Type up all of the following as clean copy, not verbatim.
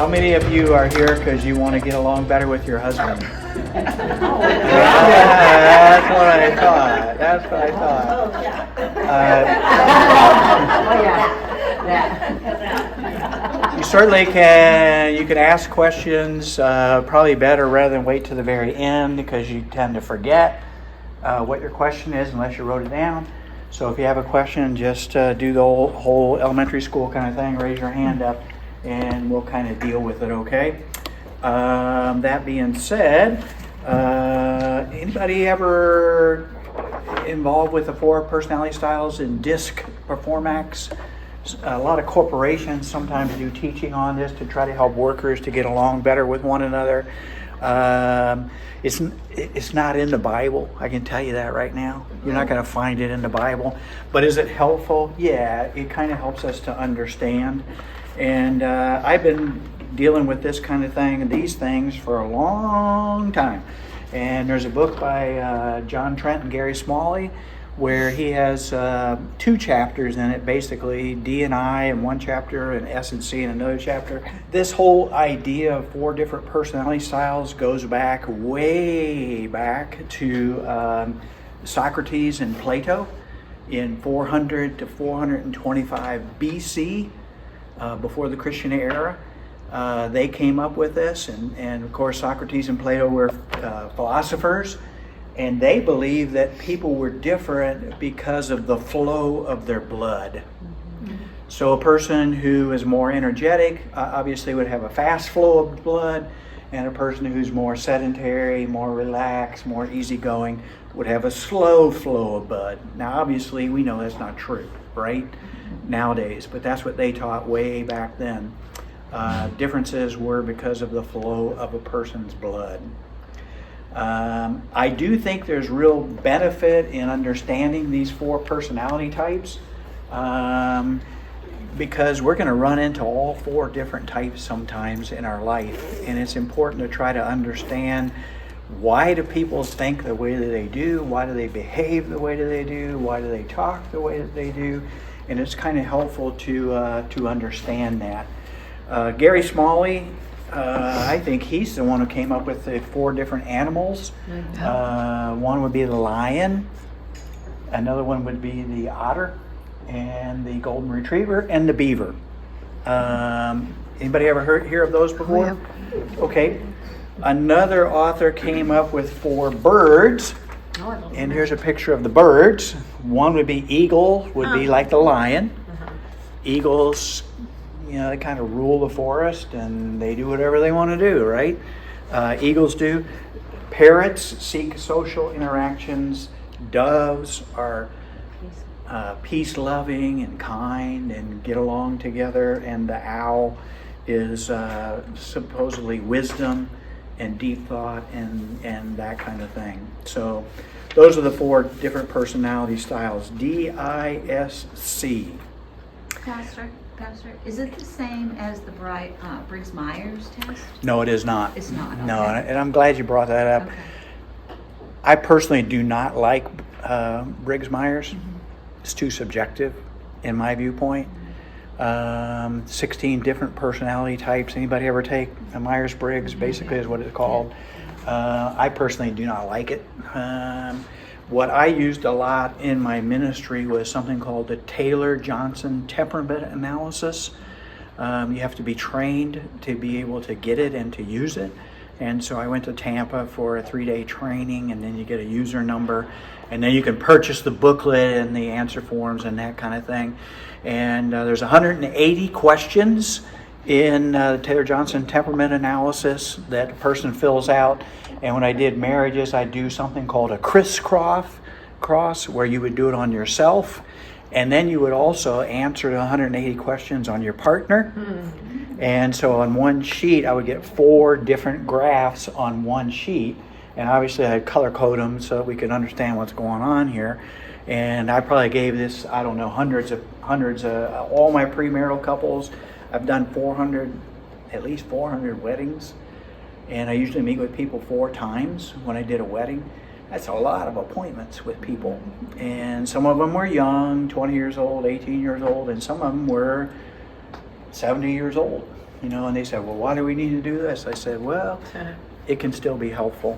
How many of you are here because you want to get along better with your husband? That's what I thought. That's what I thought. You certainly can. You can ask questions. Probably better rather than wait to the very end because you tend to forget what your question is unless you wrote it down. So if you have a question, just do the whole elementary school kind of thing. Raise your hand up, and we'll kind of deal with it. Okay. That being said, anybody ever involved with the 4 personality styles in DISC Performax? A lot of corporations sometimes do teaching on this to try to help workers to get along better with one another. It's not in the Bible. I can tell you that right now. You're not going to find it in the Bible. But is it helpful? Yeah, it kind of helps us to understand. And I've been dealing with this kind of thing and these things for a long time. And there's a book by John Trent and Gary Smalley where he has 2 chapters in it, basically D and I in one chapter and S and C in another chapter. This whole idea of 4 different personality styles goes back way back to Socrates and Plato in 400 to 425 BC, before the Christian era. They came up with this, and of course Socrates and Plato were philosophers, and they believed that people were different because of the flow of their blood. Mm-hmm. So a person who is more energetic obviously would have a fast flow of blood, and a person who's more sedentary, more relaxed, more easygoing would have a slow flow of blood. Now obviously we know that's not true, right? Nowadays, but that's what they taught way back then. Differences were because of the flow of a person's blood. I do think there's real benefit in understanding these 4 personality types, because we're going to run into all 4 different types sometimes in our life, and it's important to try to understand why do people think the way that they do, why do they behave the way that they do, why do they talk the way that they do, and it's kind of helpful to understand that. Gary Smalley, I think he's the one who came up with the 4 different animals. Mm-hmm. One would be the lion, another one would be the otter, and the golden retriever, and the beaver. Anybody ever hear of those before? Yeah. Okay. Another author came up with 4 birds, and here's a picture of the birds. One would be eagle, would be like the lion. Eagles, they kind of rule the forest and they do whatever they want to do, right? Eagles do. Parrots seek social interactions. Doves are peace-loving and kind and get along together. And the owl is supposedly wisdom and deep thought and that kind of thing. So those are the 4 different personality styles. DISC. Pastor, is it the same as the Briggs-Myers test? No, it is not. It's not. Okay. No, and I'm glad you brought that up. Okay. I personally do not like Briggs-Myers. Mm-hmm. It's too subjective in my viewpoint. 16 different personality types. Anybody ever take a Myers-Briggs? Basically is what it's called. I personally do not like it. What I used a lot in my ministry was something called the Taylor-Johnson temperament analysis. You have to be trained to be able to get it and to use it. And so I went to Tampa for a 3-day training, and then you get a user number, and then you can purchase the booklet and the answer forms and that kind of thing. And there's 180 questions in the Taylor-Johnson temperament analysis that a person fills out. And when I did marriages, I do something called a crisscross, where you would do it on yourself. And then you would also answer the 180 questions on your partner. Mm-hmm. And so on one sheet, I would get 4 different graphs on one sheet. And obviously I color code them so that we could understand what's going on here. And I probably gave this, I don't know, hundreds of all my premarital couples. I've done at least 400 weddings. And I usually meet with people 4 times when I did a wedding. That's a lot of appointments with people. And some of them were young, 20 years old, 18 years old, and some of them were 70 years old. You know, and they said, well, why do we need to do this? I said, well, it can still be helpful,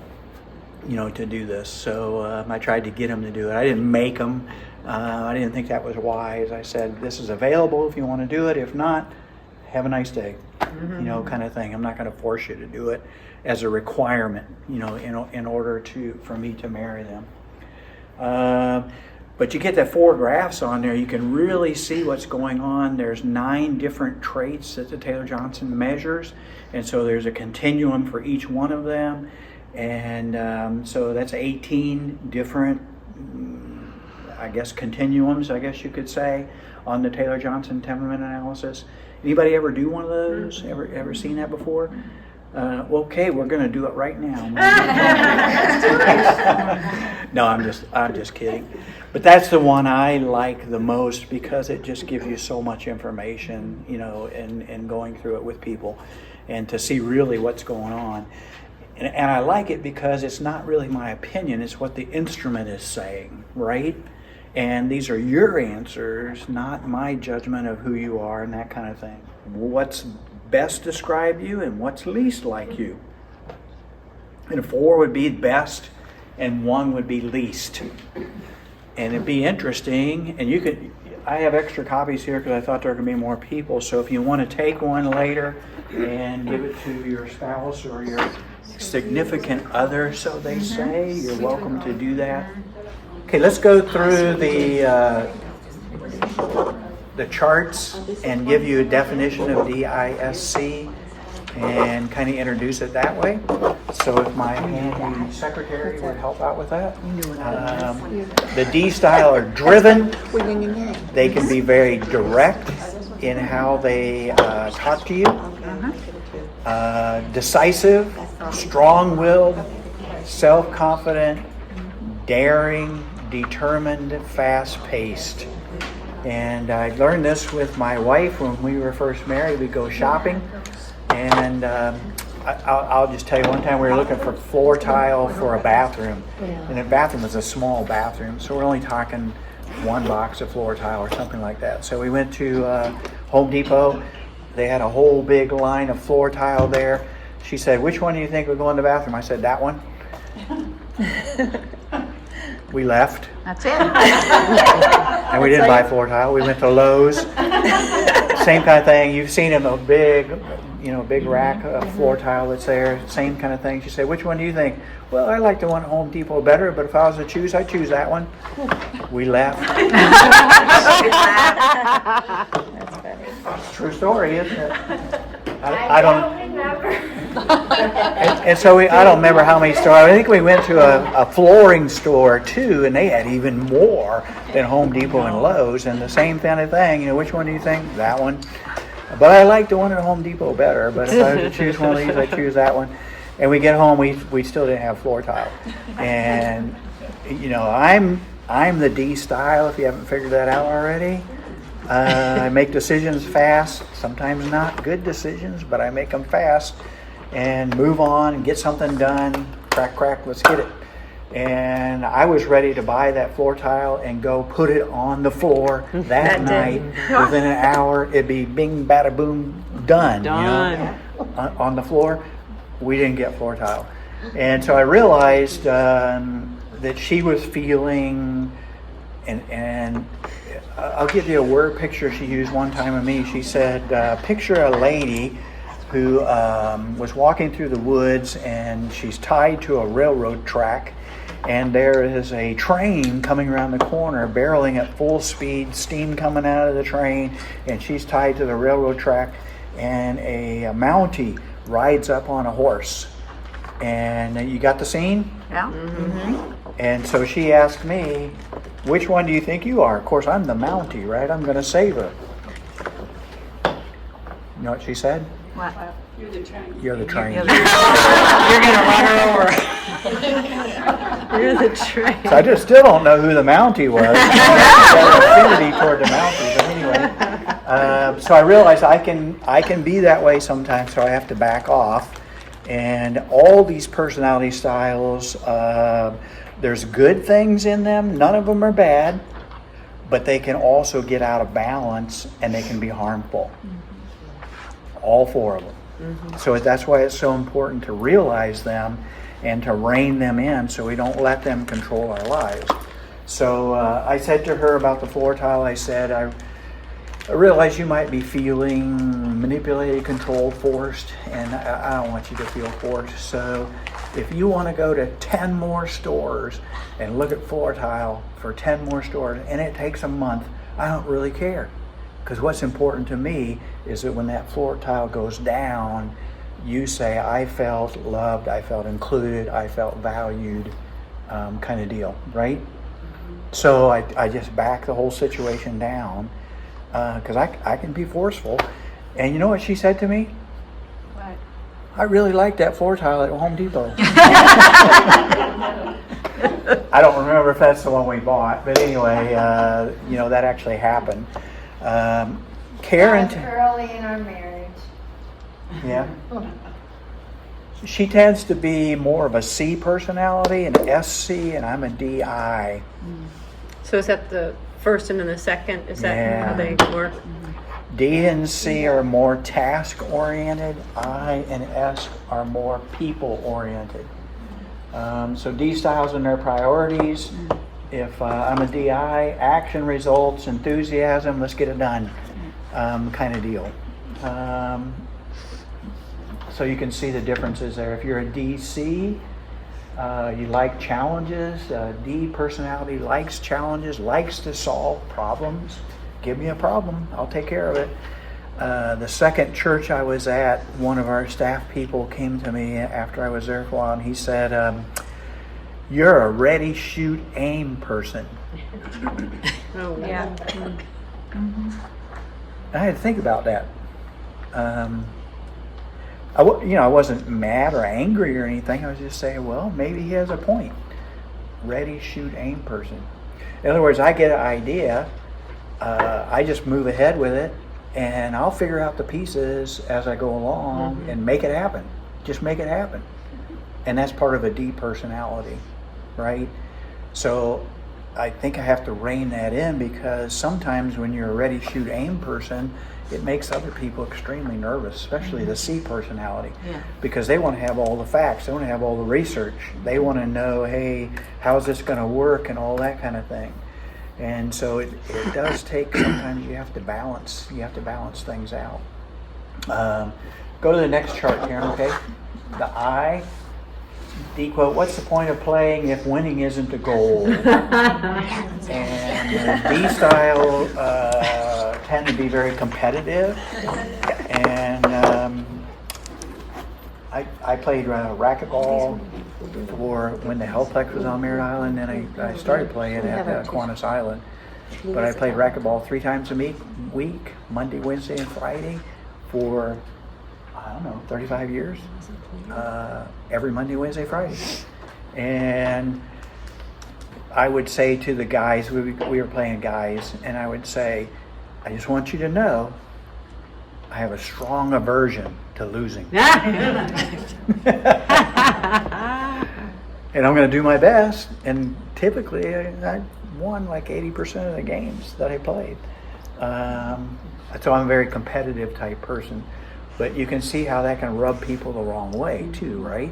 you know, to do this. So I tried to get them to do it. I didn't make them. I didn't think that was wise. I said, this is available if you want to do it. If not, have a nice day, you know, kind of thing. I'm not going to force you to do it as a requirement, you know, in order for me to marry them. But you get that 4 graphs on there, you can really see what's going on. There's 9 different traits that the Taylor-Johnson measures, and so there's a continuum for each one of them, and so that's 18 different, I guess, continuums, I guess you could say, on the Taylor-Johnson temperament analysis. Anybody ever do one of those? Ever seen that before? Okay, we're going to do it right now. No, I'm just kidding. But that's the one I like the most because it just gives you so much information, you know, and going through it with people and to see really what's going on. And I like it because it's not really my opinion, it's what the instrument is saying, right? And these are your answers, not my judgment of who you are and that kind of thing. What's best describe you and what's least like you. And 4 would be best and 1 would be least. And it'd be interesting, and I have extra copies here because I thought there were going to be more people, so if you want to take one later and give it to your spouse or your significant other, so they say, you're welcome to do that. Okay, let's go through the charts and give you a definition of DISC and kind of introduce it that way. So if my handy secretary would help out with that. The D style are driven. They can be very direct in how they talk to you. Decisive, strong-willed, self-confident, daring, determined, fast-paced. And I learned this with my wife when we were first married. We'd go shopping, and I'll just tell you, one time we were looking for floor tile for a bathroom, and the bathroom was a small bathroom, so we're only talking 1 box of floor tile or something like that. So we went to Home Depot. They had a whole big line of floor tile there. She said, which one do you think would go in the bathroom? I said, that one. We left. That's it. And we didn't buy floor tile. We went to Lowe's. Same kind of thing. You've seen them, a big rack of floor tile that's there. Same kind of thing. She said, which one do you think? Well, I like the one at Home Depot better, but if I was to choose, I'd choose that one. We left. That's funny. True story, isn't it? I don't remember. And so I don't remember how many stores. I think we went to a flooring store too, and they had even more than Home Depot and Lowe's, and the same kind of thing. You know, which one do you think? That one. But I like the one at Home Depot better. But if I was to choose one of these, I'd choose that one. And we get home, we still didn't have floor tile. And you know, I'm the D style. If you haven't figured that out already. I make decisions fast, sometimes not good decisions, but I make them fast and move on and get something done. Crack, crack, let's get it. And I was ready to buy that floor tile and go put it on the floor that night. Within an hour, it'd be bing, bada, boom, done. You know, on the floor. We didn't get floor tile. And so I realized that she was feeling, and I'll give you a word picture she used one time of me. She said, picture a lady who was walking through the woods and she's tied to a railroad track, and there is a train coming around the corner barreling at full speed, steam coming out of the train, and she's tied to the railroad track, and a Mountie rides up on a horse. And you got the scene? Yeah. Mm-hmm. And so she asked me, which one do you think you are? Of course, I'm the Mountie, right? I'm going to save her. You know what she said? What? You're the train. You're the train. You're gonna run her over. You're the train. So I just still don't know who the Mountie was. I got an affinity toward the Mountie, but anyway. So I realized I can be that way sometimes, so I have to back off. And all these personality styles, there's good things in them. None of them are bad, but they can also get out of balance and they can be harmful. all four of them. So that's why it's so important to realize them and to rein them in so we don't let them control our lives. So I said to her about the floor tile, I said, I realize you might be feeling manipulated, controlled, forced, and I don't want you to feel forced. So if you want to go to 10 more stores and look at floor tile for 10 more stores, and it takes a month, I don't really care. Because what's important to me is that when that floor tile goes down, you say, I felt loved, I felt included, I felt valued, kind of deal, right? So I just back the whole situation down. Because I can be forceful. And you know what she said to me? What? I really like that floor tile at Home Depot. I don't remember if that's the one we bought, but anyway, that actually happened. Karen, That was early in our marriage. yeah. She tends to be more of a C personality, an SC, and I'm a DI. So is that the first and then the second? Is that Yeah. how they work? D and C are more task oriented. I and S are more people oriented. So D styles and their priorities. If I'm a DI, action, results, enthusiasm, let's get it done, kind of deal. So you can see the differences there. If you're a DC, you like challenges. D personality likes challenges, likes to solve problems. Give me a problem, I'll take care of it. The second church I was at, one of our staff people came to me after I was there for a while, and he said, you're a ready, shoot, aim person. Oh, Yeah. I had to think about that. I wasn't mad or angry or anything. I was just saying, well, maybe he has a point. Ready, shoot, aim person. In other words, I get an idea, I just move ahead with it, and I'll figure out the pieces as I go along and make it happen. Just make it happen. And that's part of a D personality, right? So I think I have to rein that in, because sometimes when you're a ready, shoot, aim person, it makes other people extremely nervous, especially the C personality, because they want to have all the facts, they want to have all the research, they want to know, hey, how's this going to work and all that kind of thing. And so it does take, sometimes you have to balance things out. Go to the next chart, Karen, okay? The I, D quote, what's the point of playing if winning isn't the goal? And D style tend to be very competitive. And I played racquetball for when the Hellplex was on Merritt Island, and I started playing at Kiwanis Island. But I played racquetball 3 times a week, Monday, Wednesday, and Friday for, 35 years. Every Monday, Wednesday, Friday. And I would say to the guys, we were playing guys, and I would say, I just want you to know, I have a strong aversion to losing. And I'm going to do my best. And typically, I won like 80% of the games that I played. So I'm a very competitive type person. But you can see how that can rub people the wrong way too, right?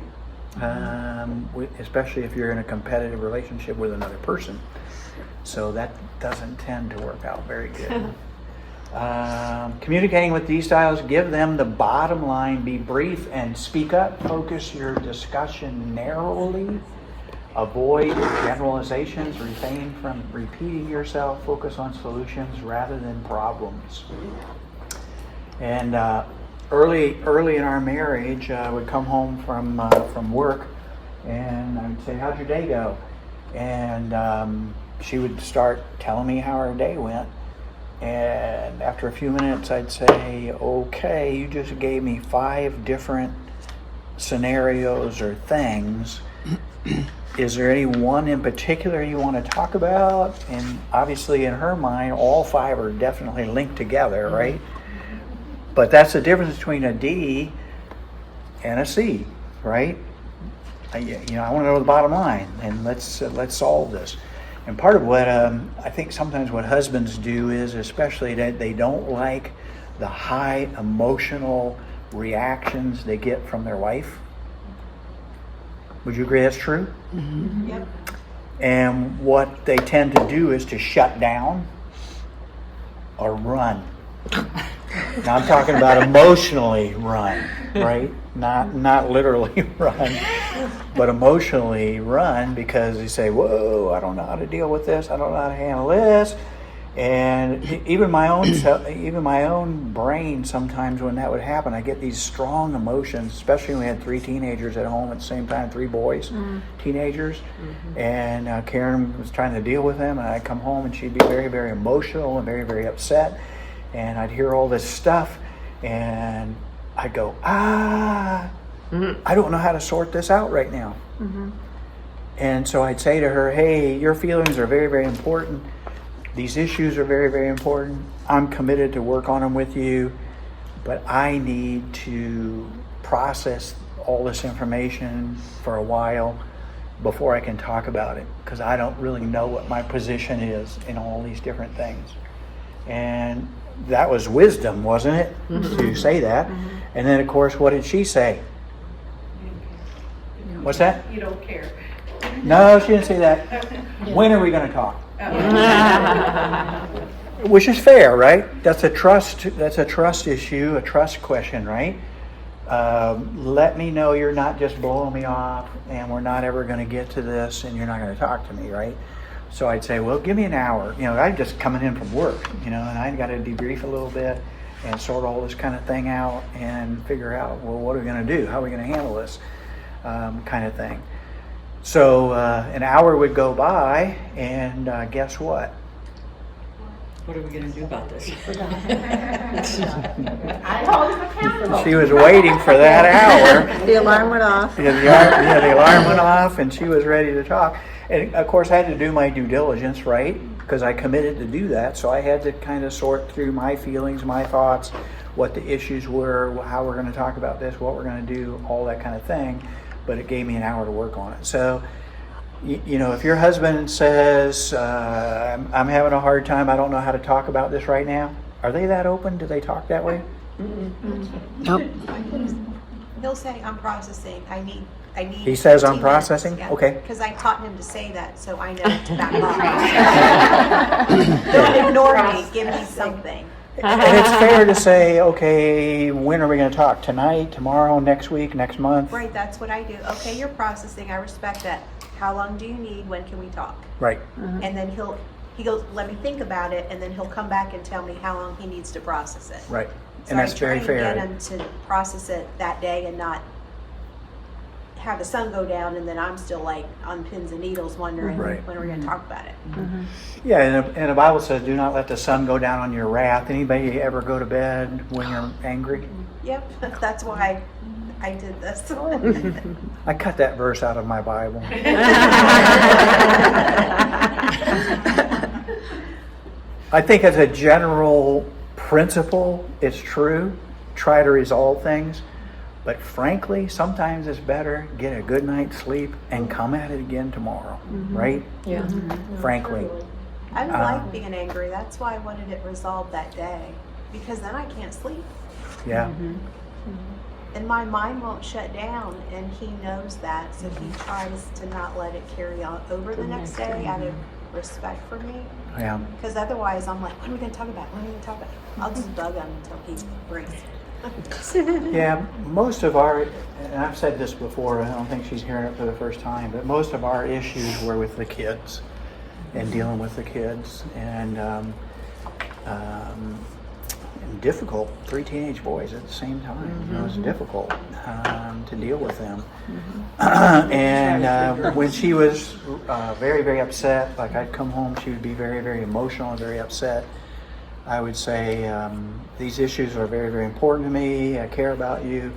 Especially if you're in a competitive relationship with another person. So that doesn't tend to work out very good. Communicating with these styles, give them the bottom line, be brief and speak up, focus your discussion narrowly, avoid generalizations, refrain from repeating yourself, focus on solutions rather than problems. And early in our marriage, I would come home from work, and I would say, how'd your day go? And she would start telling me how her day went. And after a few minutes, I'd say, okay, you just gave me 5 different scenarios or things. Is there any one in particular you want to talk about? And obviously in her mind, all 5 are definitely linked together, right? But that's the difference between a D and a C, right? I want to know the bottom line, and let's solve this. And part of what I think sometimes what husbands do is, especially that they don't like the high emotional reactions they get from their wife. Would you agree that's true? Yep. And what they tend to do is to shut down or run. Now I'm talking about emotionally run, right? Not literally run, but emotionally run because they say, "Whoa, I don't know how to deal with this. I don't know how to handle this." And even my own brain, sometimes when that would happen, I get these strong emotions, especially when we had 3 teenagers at home at the same time, 3 boys, teenagers. And Karen was trying to deal with them, and I'd come home and she'd be very, very emotional and very, very upset. And I'd hear all this stuff, and I'd go, I don't know how to sort this out right now. And so I'd say to her, hey, your feelings are very, very important. These issues are very, very important. I'm committed to work on them with you, but I need to process all this information for a while before I can talk about it, because I don't really know what my position is in all these different things. And that was wisdom, wasn't it, to say that? And then, of course, what did she say? What's that? You don't care. No, she didn't say that. When are we going to talk? Which is fair, right? That's a trust issue, a trust question, right? Let me know you're not just blowing me off and we're not ever going to get to this and you're not going to talk to me, right? So I'd say, well, give me an hour. I'm just coming in from work, and I got to debrief a little bit and sort all this kind of thing out and figure out, well, what are we going to do? How are we going to handle this kind of thing? So an hour would go by, and guess what? What are we going to do about this? I hold him accountable. She was waiting for that hour. The alarm went off. The alarm went off, and she was ready to talk. And of course, I had to do my due diligence, right? Because I committed to do that. So I had to kind of sort through my feelings, my thoughts, what the issues were, how we're going to talk about this, what we're going to do, all that kind of thing. But it gave me an hour to work on it. So, if your husband says, I'm having a hard time, I don't know how to talk about this right now, are they that open? Do they talk that way? Nope. He'll say, I'm processing, I need. He says, I'm 15 processing? minutes. Yeah. Okay. Because I taught him to say that, so I know to back off. Don't ignore me, give me something. And it's fair to say, okay, when are we going to talk? Tonight, tomorrow, next week, next month? Right, that's what I do. Okay, you're processing, I respect that. How long do you need, when can we talk? Right. And then he goes, let me think about it, and then he'll come back and tell me how long he needs to process it. Right. So And that's I try very and fair. get him to process it that day and not have the sun go down and then I'm still like on pins and needles wondering Right. when we're going to talk about it. Yeah, and the Bible says, do not let the sun go down on your wrath. Anybody ever go to bed when you're angry? Yep, that's why I did this. I cut that verse out of my Bible. I think as a general principle, it's true. Try to resolve things. But frankly, sometimes it's better get a good night's sleep and come at it again tomorrow, right? Yeah. Frankly. I don't like being angry. That's why I wanted it resolved that day. Because then I can't sleep. Yeah. And my mind won't shut down, and he knows that. So he tries to not let it carry on over the next day out of respect for me. Yeah. Because otherwise I'm like, what are we going to talk about? What are we going to talk about? I'll just bug him until he breaks. Yeah, most of our, and I've said this before, I don't think she's hearing it for the first time, but most of our issues were with the kids and dealing with the kids and difficult, 3 teenage boys at the same time. It was difficult to deal with them. And when she was very, very upset, like I'd come home, she would be very, very emotional and very upset. I would say, these issues are very, very important to me. I care about you.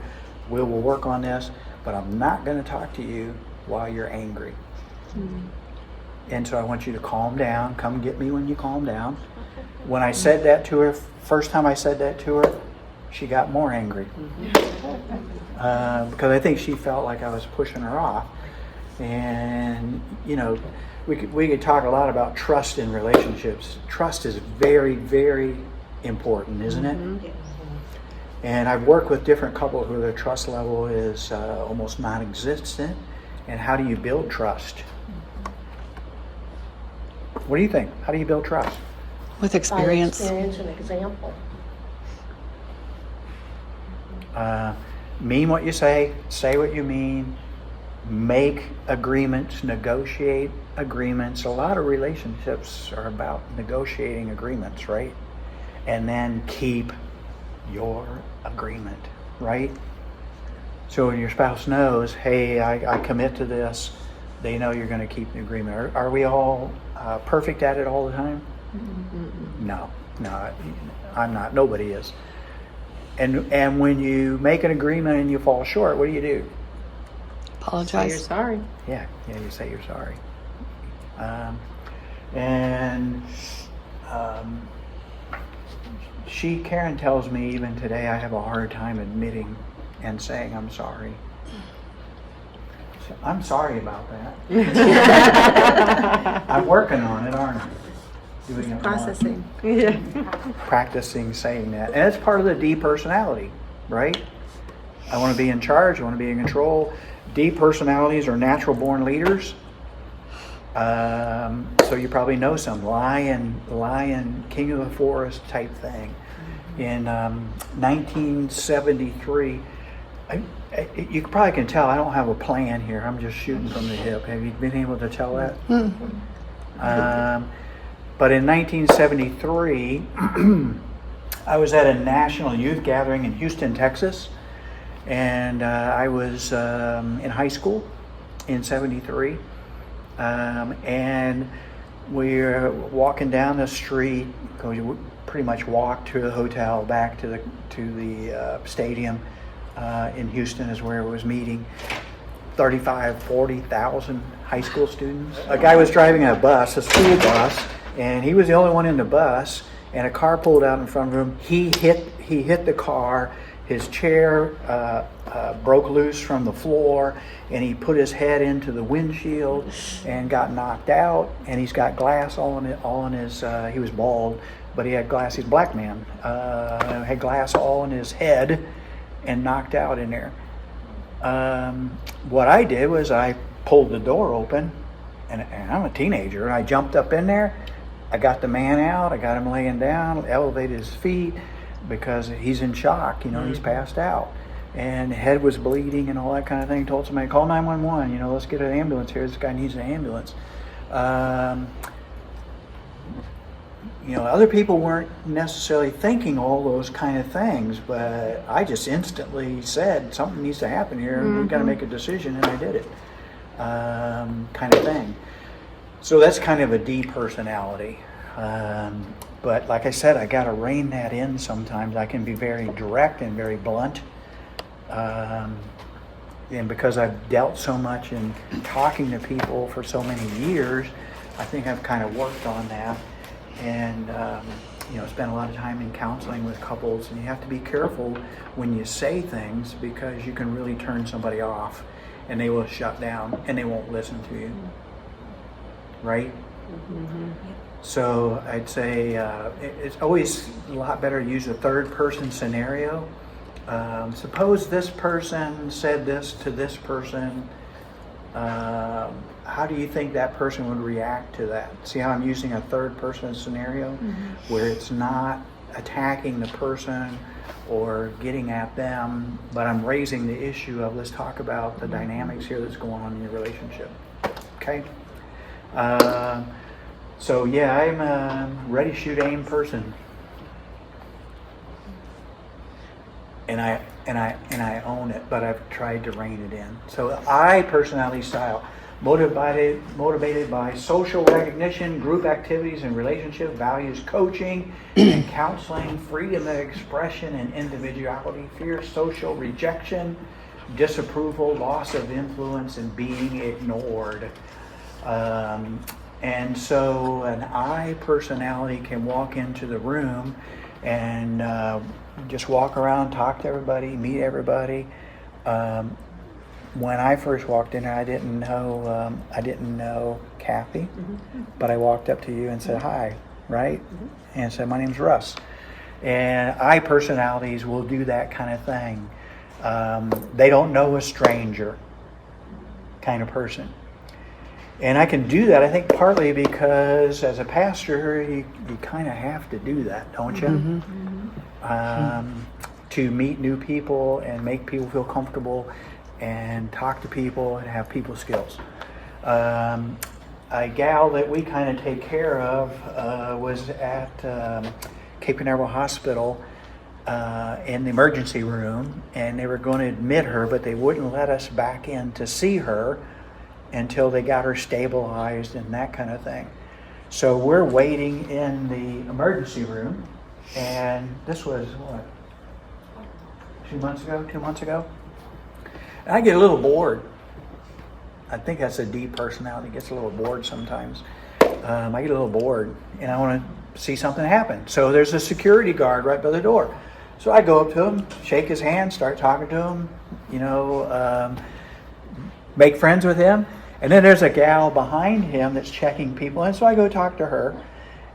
We will work on this, but I'm not going to talk to you while you're angry. And so I want you to calm down. Come get me when you calm down. When I said that to her, first time I said that to her, she got more angry. Because I think she felt like I was pushing her off. And, we could talk a lot about trust in relationships. Trust is very, very important, isn't it? Yes. And I've worked with different couples where their trust level is almost non-existent. And how do you build trust? What do you think? How do you build trust? With By experience. experience and example. Mean what you say what you mean, make agreements, negotiate agreements. A lot of relationships are about negotiating agreements, right? And then keep your agreement, right? So when your spouse knows, hey, I commit to this, they know you're going to keep the agreement. Are we all perfect at it all the time? No, I'm not. Nobody is. And when you make an agreement and you fall short, what do? Say you're Apologize. sorry. Yeah, you say you're sorry. Karen tells me even today I have a hard time admitting and saying I'm sorry. So I'm sorry about that. I'm working on it, aren't I? Doing it more. Processing. Yeah. Practicing saying that. And it's part of the D personality, right? I want to be in charge. I want to be in control. D personalities are natural born leaders. So you probably know some lion, king of the forest type thing. In 1973, you probably can tell I don't have a plan here. I'm just shooting from the hip. Have you been able to tell that? But in 1973, I was at a national youth gathering in Houston, Texas, and I was in high school in '73, and we're walking down the street. We pretty much walked to the hotel, back to the stadium in Houston is where it was meeting. 40,000 high school students. A guy was driving a bus, a school bus, and he was the only one in the bus, and a car pulled out in front of him. He hit the car. His chair broke loose from the floor, and he put his head into the windshield and got knocked out. And he's got glass all in his. He was bald, but he had glass. He's a black man. Had glass all in his head, and knocked out in there. What I did was I pulled the door open, and I'm a teenager, and I jumped up in there. I got the man out. I got him laying down, elevated his feet because he's in shock. He's passed out, and the head was bleeding and all that kind of thing. Told somebody, call 911. Let's get an ambulance here. This guy needs an ambulance. Other people weren't necessarily thinking all those kind of things, but I just instantly said something needs to happen here. Mm-hmm. We've got to make a decision, and I did it, kind of thing. So that's kind of a D personality. But like I said, I got to rein that in sometimes. I can be very direct and very blunt. And because I've dealt so much in talking to people for so many years, I think I've kind of worked on that. And spend a lot of time in counseling with couples, and you have to be careful when you say things because you can really turn somebody off, and they will shut down and they won't listen to you, right? Mm-hmm. So I'd say it's always a lot better to use a third person scenario. Suppose this person said this to this person. How do you think that person would react to that? See how I'm using a third person scenario where it's not attacking the person or getting at them, but I'm raising the issue of let's talk about the dynamics here that's going on in your relationship. Okay? So yeah, I'm a ready, shoot, aim person. And I own it, but I've tried to rein it in. So I personality style, motivated by social recognition, group activities and relationship values, coaching and counseling, freedom of expression and individuality, fear social rejection, disapproval, loss of influence, and being ignored. And so an I personality can walk into the room and just walk around, talk to everybody, meet everybody. When I first walked in there, I didn't know Kathy, but I walked up to you and said hi, right? And said, my name's Russ. And I personalities will do that kind of thing. They don't know a stranger kind of person. And I can do that, I think, partly because as a pastor, you kind of have to do that, don't you? To meet new people and make people feel comfortable and talk to people and have people skills. A gal that we kind of take care of was at Cape Canaveral Hospital in the emergency room, and they were going to admit her, but they wouldn't let us back in to see her until they got her stabilized and that kind of thing. So we're waiting in the emergency room, and this was, what, 2 months ago? And I get a little bored. I think that's a D personality, gets a little bored sometimes. I get a little bored, and I want to see something happen. So there's a security guard right by the door. So I go up to him, shake his hand, start talking to him, make friends with him. And then there's a gal behind him that's checking people, and so I go talk to her.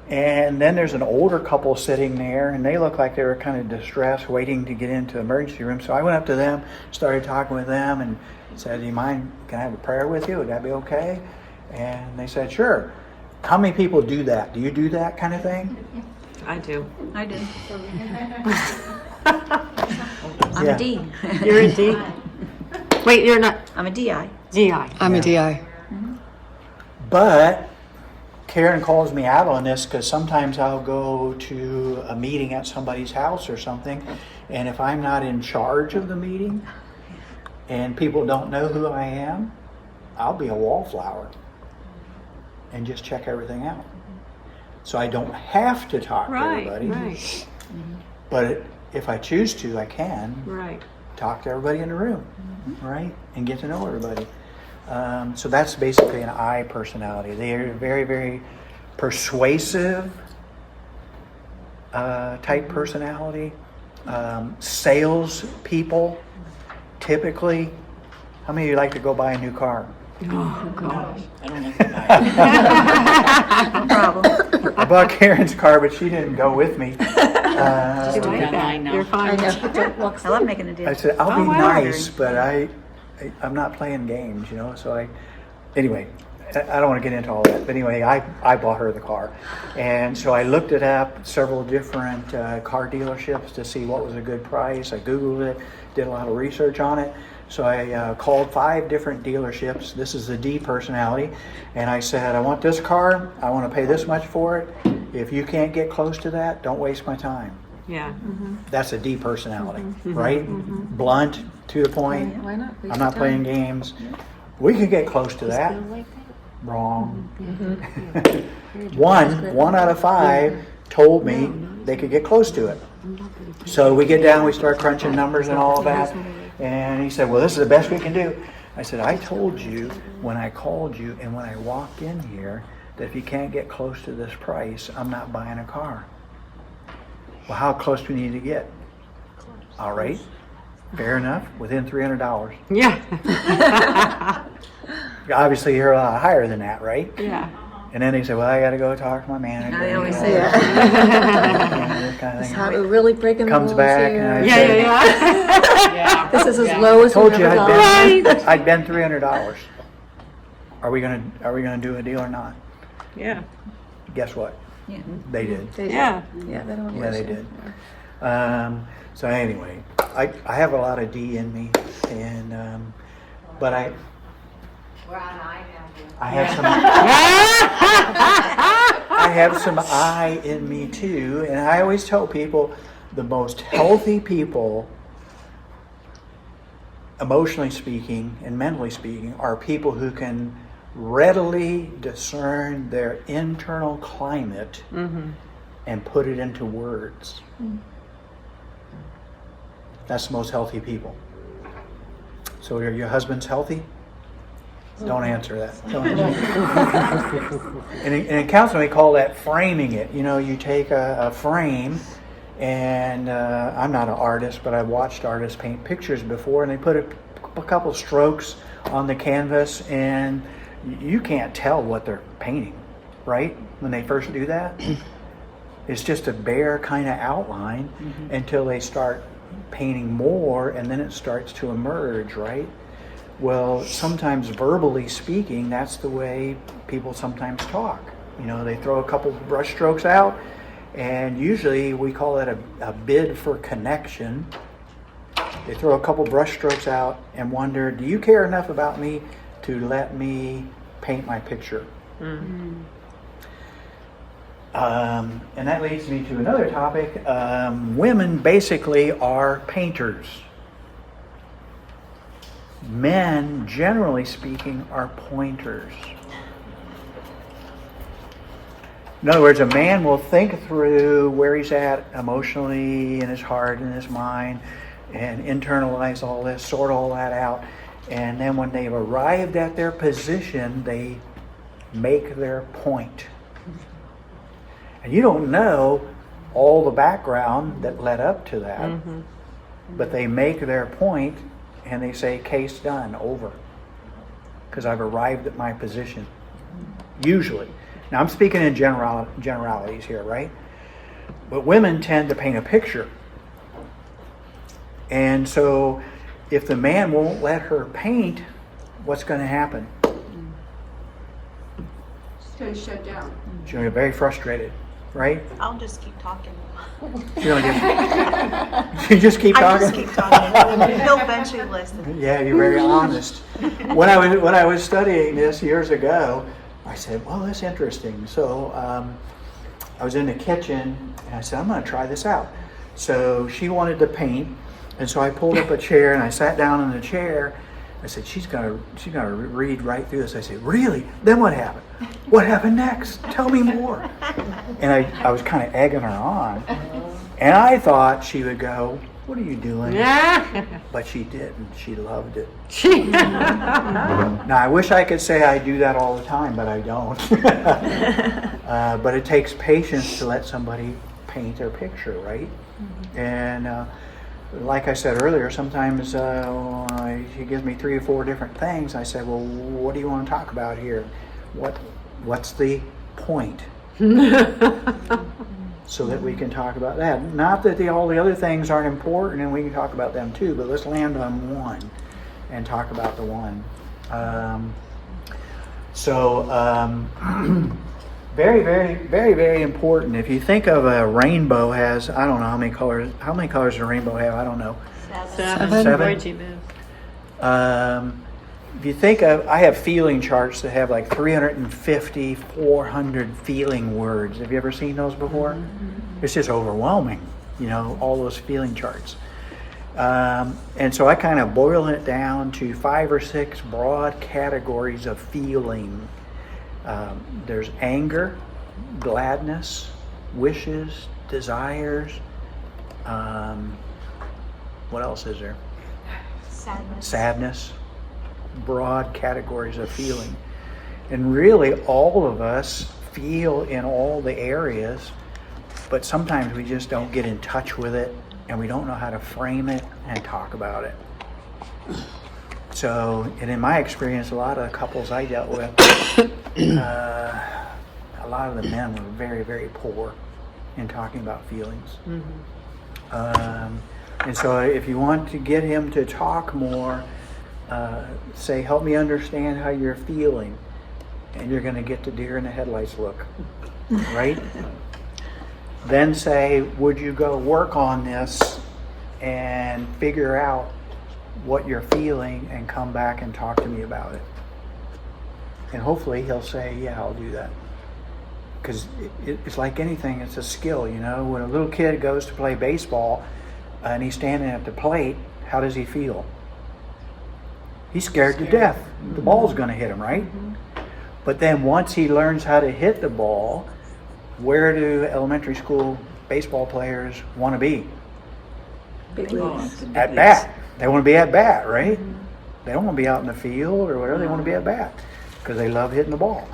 And then there's an older couple sitting there, and they look like they were kind of distressed, waiting to get into the emergency room. So I went up to them, started talking with them, and said, "Do you mind, can I have a prayer with you? Would that be okay?" And they said, "Sure." How many people do that? Do you do that kind of thing? I do. I do. I'm Yeah. a D. You're a D? Wait, you're not I'm a DI. DI. I'm a DI. But Karen calls me out on this because sometimes I'll go to a meeting at somebody's house or something, and if I'm not in charge of the meeting and people don't know who I am, I'll be a wallflower and just check everything out. So I don't have to talk to everybody, Right. but if I choose to, I can Right. talk to everybody in the room, right? And get to know everybody. So that's basically an I personality. They are very, very persuasive type personality. Sales people, typically. How many of you like to go buy a new car? Oh, gosh. I don't like that. No problem. I bought Karen's car, but she didn't go with me. I like got that. mine now. You're fine. I love making a deal. I said, I'll Oh, be wow. nice, but I'm not playing games, so anyway, I don't want to get into all that, but anyway, I bought her the car. And so I looked it up, several different car dealerships to see what was a good price. I Googled it, did a lot of research on it. So I called 5 different dealerships. This is the D personality. And I said, I want this car. I want to pay this much for it. If you can't get close to that, don't waste my time. Yeah. That's a D personality, right? Blunt, to the point. Why not? I'm not playing games. We could get close to that. Wrong. One out of 5 told me they could get close to it. So we get down, we start crunching numbers and all of that. And he said, well, this is the best we can do. I said, I told you when I called you and when I walked in here that if you can't get close to this price, I'm not buying a car. Well, how close do we need to get? All right. Fair enough. Within $300. Yeah. Obviously, you're a lot higher than that, right? Yeah. And then they said, well, I got to go talk to my manager. I always say that. kind of thing. How we're really breaking the Comes rules back here. and I Yeah, said, yeah. This is as low as told we've you ever I'd gone. been, I'd been $300. Are we gonna do a deal or not? Yeah. Guess what? Yeah. They did. They do. Yeah. Yeah, they don't. Yeah, they did. So anyway, I have a lot of D in me, and but I have some I have some I in me too, and I always tell people the most healthy people, emotionally speaking and mentally speaking, are people who can readily discern their internal climate and put it into words. That's the most healthy people. So are your husbands healthy? Don't answer that. Don't answer that. In counseling, we call that framing it. You take a frame, and I'm not an artist, but I've watched artists paint pictures before, and they put a couple strokes on the canvas, and you can't tell what they're painting, right? When they first do that. It's just a bare kind of outline until they start painting more, and then it starts to emerge, right? Well, sometimes verbally speaking, that's the way people sometimes talk. You know, they throw a couple brush strokes out, and usually we call that a bid for connection. They throw a couple brush strokes out and wonder, do you care enough about me to let me paint my picture? And that leads me to another topic. Women basically are painters. Men, generally speaking, are pointers. In other words, a man will think through where he's at emotionally in his heart and his mind and internalize all this, sort all that out. And then when they've arrived at their position, they make their point. And you don't know all the background that led up to that, but they make their point and they say, case done, over. Because I've arrived at my position. Usually. Now I'm speaking in generalities here, right? But women tend to paint a picture. And so if the man won't let her paint, what's going to happen? She's going to shut down. She's going to get very frustrated, right? I'll just keep talking. You're going to you just keep I talking? just keep talking. He'll eventually listen. Yeah, you're very honest. When I was studying this years ago, I said, well, that's interesting. So I was in the kitchen and I said, I'm going to try this out. So she wanted to paint, and so I pulled up a chair and I sat down in the chair. I said, she's gonna read right through this. I said, really? Then what happened? What happened next? Tell me more. And I was kind of egging her on. And I thought she would go, what are you doing? But she didn't. She loved it. Now, I wish I could say I do that all the time, but I don't. But it takes patience to let somebody paint their picture, right? And like I said earlier, sometimes she gives me 3 or 4 different things. I say, well, what do you want to talk about here? What's the point? So that we can talk about that. Not that all the other things aren't important and we can talk about them too, but let's land on one and talk about the one. Very, very, very, very important. If you think of a rainbow has, I don't know how many colors does a rainbow have? I don't know. 7. Seven? If you think of, I have feeling charts that have like 350, 400 feeling words. Have you ever seen those before? It's just overwhelming, all those feeling charts. And so I kind of boil it down to 5 or 6 broad categories of feeling. There's anger, gladness, wishes, desires. What else is there? Sadness. Broad categories of feeling. And really all of us feel in all the areas, but sometimes we just don't get in touch with it and we don't know how to frame it and talk about it. So, and in my experience, a lot of the couples I dealt with, a lot of the men were very, very poor in talking about feelings. And so if you want to get him to talk more, say, help me understand how you're feeling. And you're going to get the deer in the headlights look, right? Then say, would you go work on this and figure out what you're feeling and come back and talk to me about it? And hopefully he'll say, yeah, I'll do that. Because it's like anything, it's a skill, When a little kid goes to play baseball and he's standing at the plate, how does he feel? He's scared to death. The ball's going to hit him, right? But then once he learns how to hit the ball, where do elementary school baseball players want to be? Big leagues. At bat. They want to be at bat, right? They don't want to be out in the field or whatever. They want to be at bat because they love hitting the ball.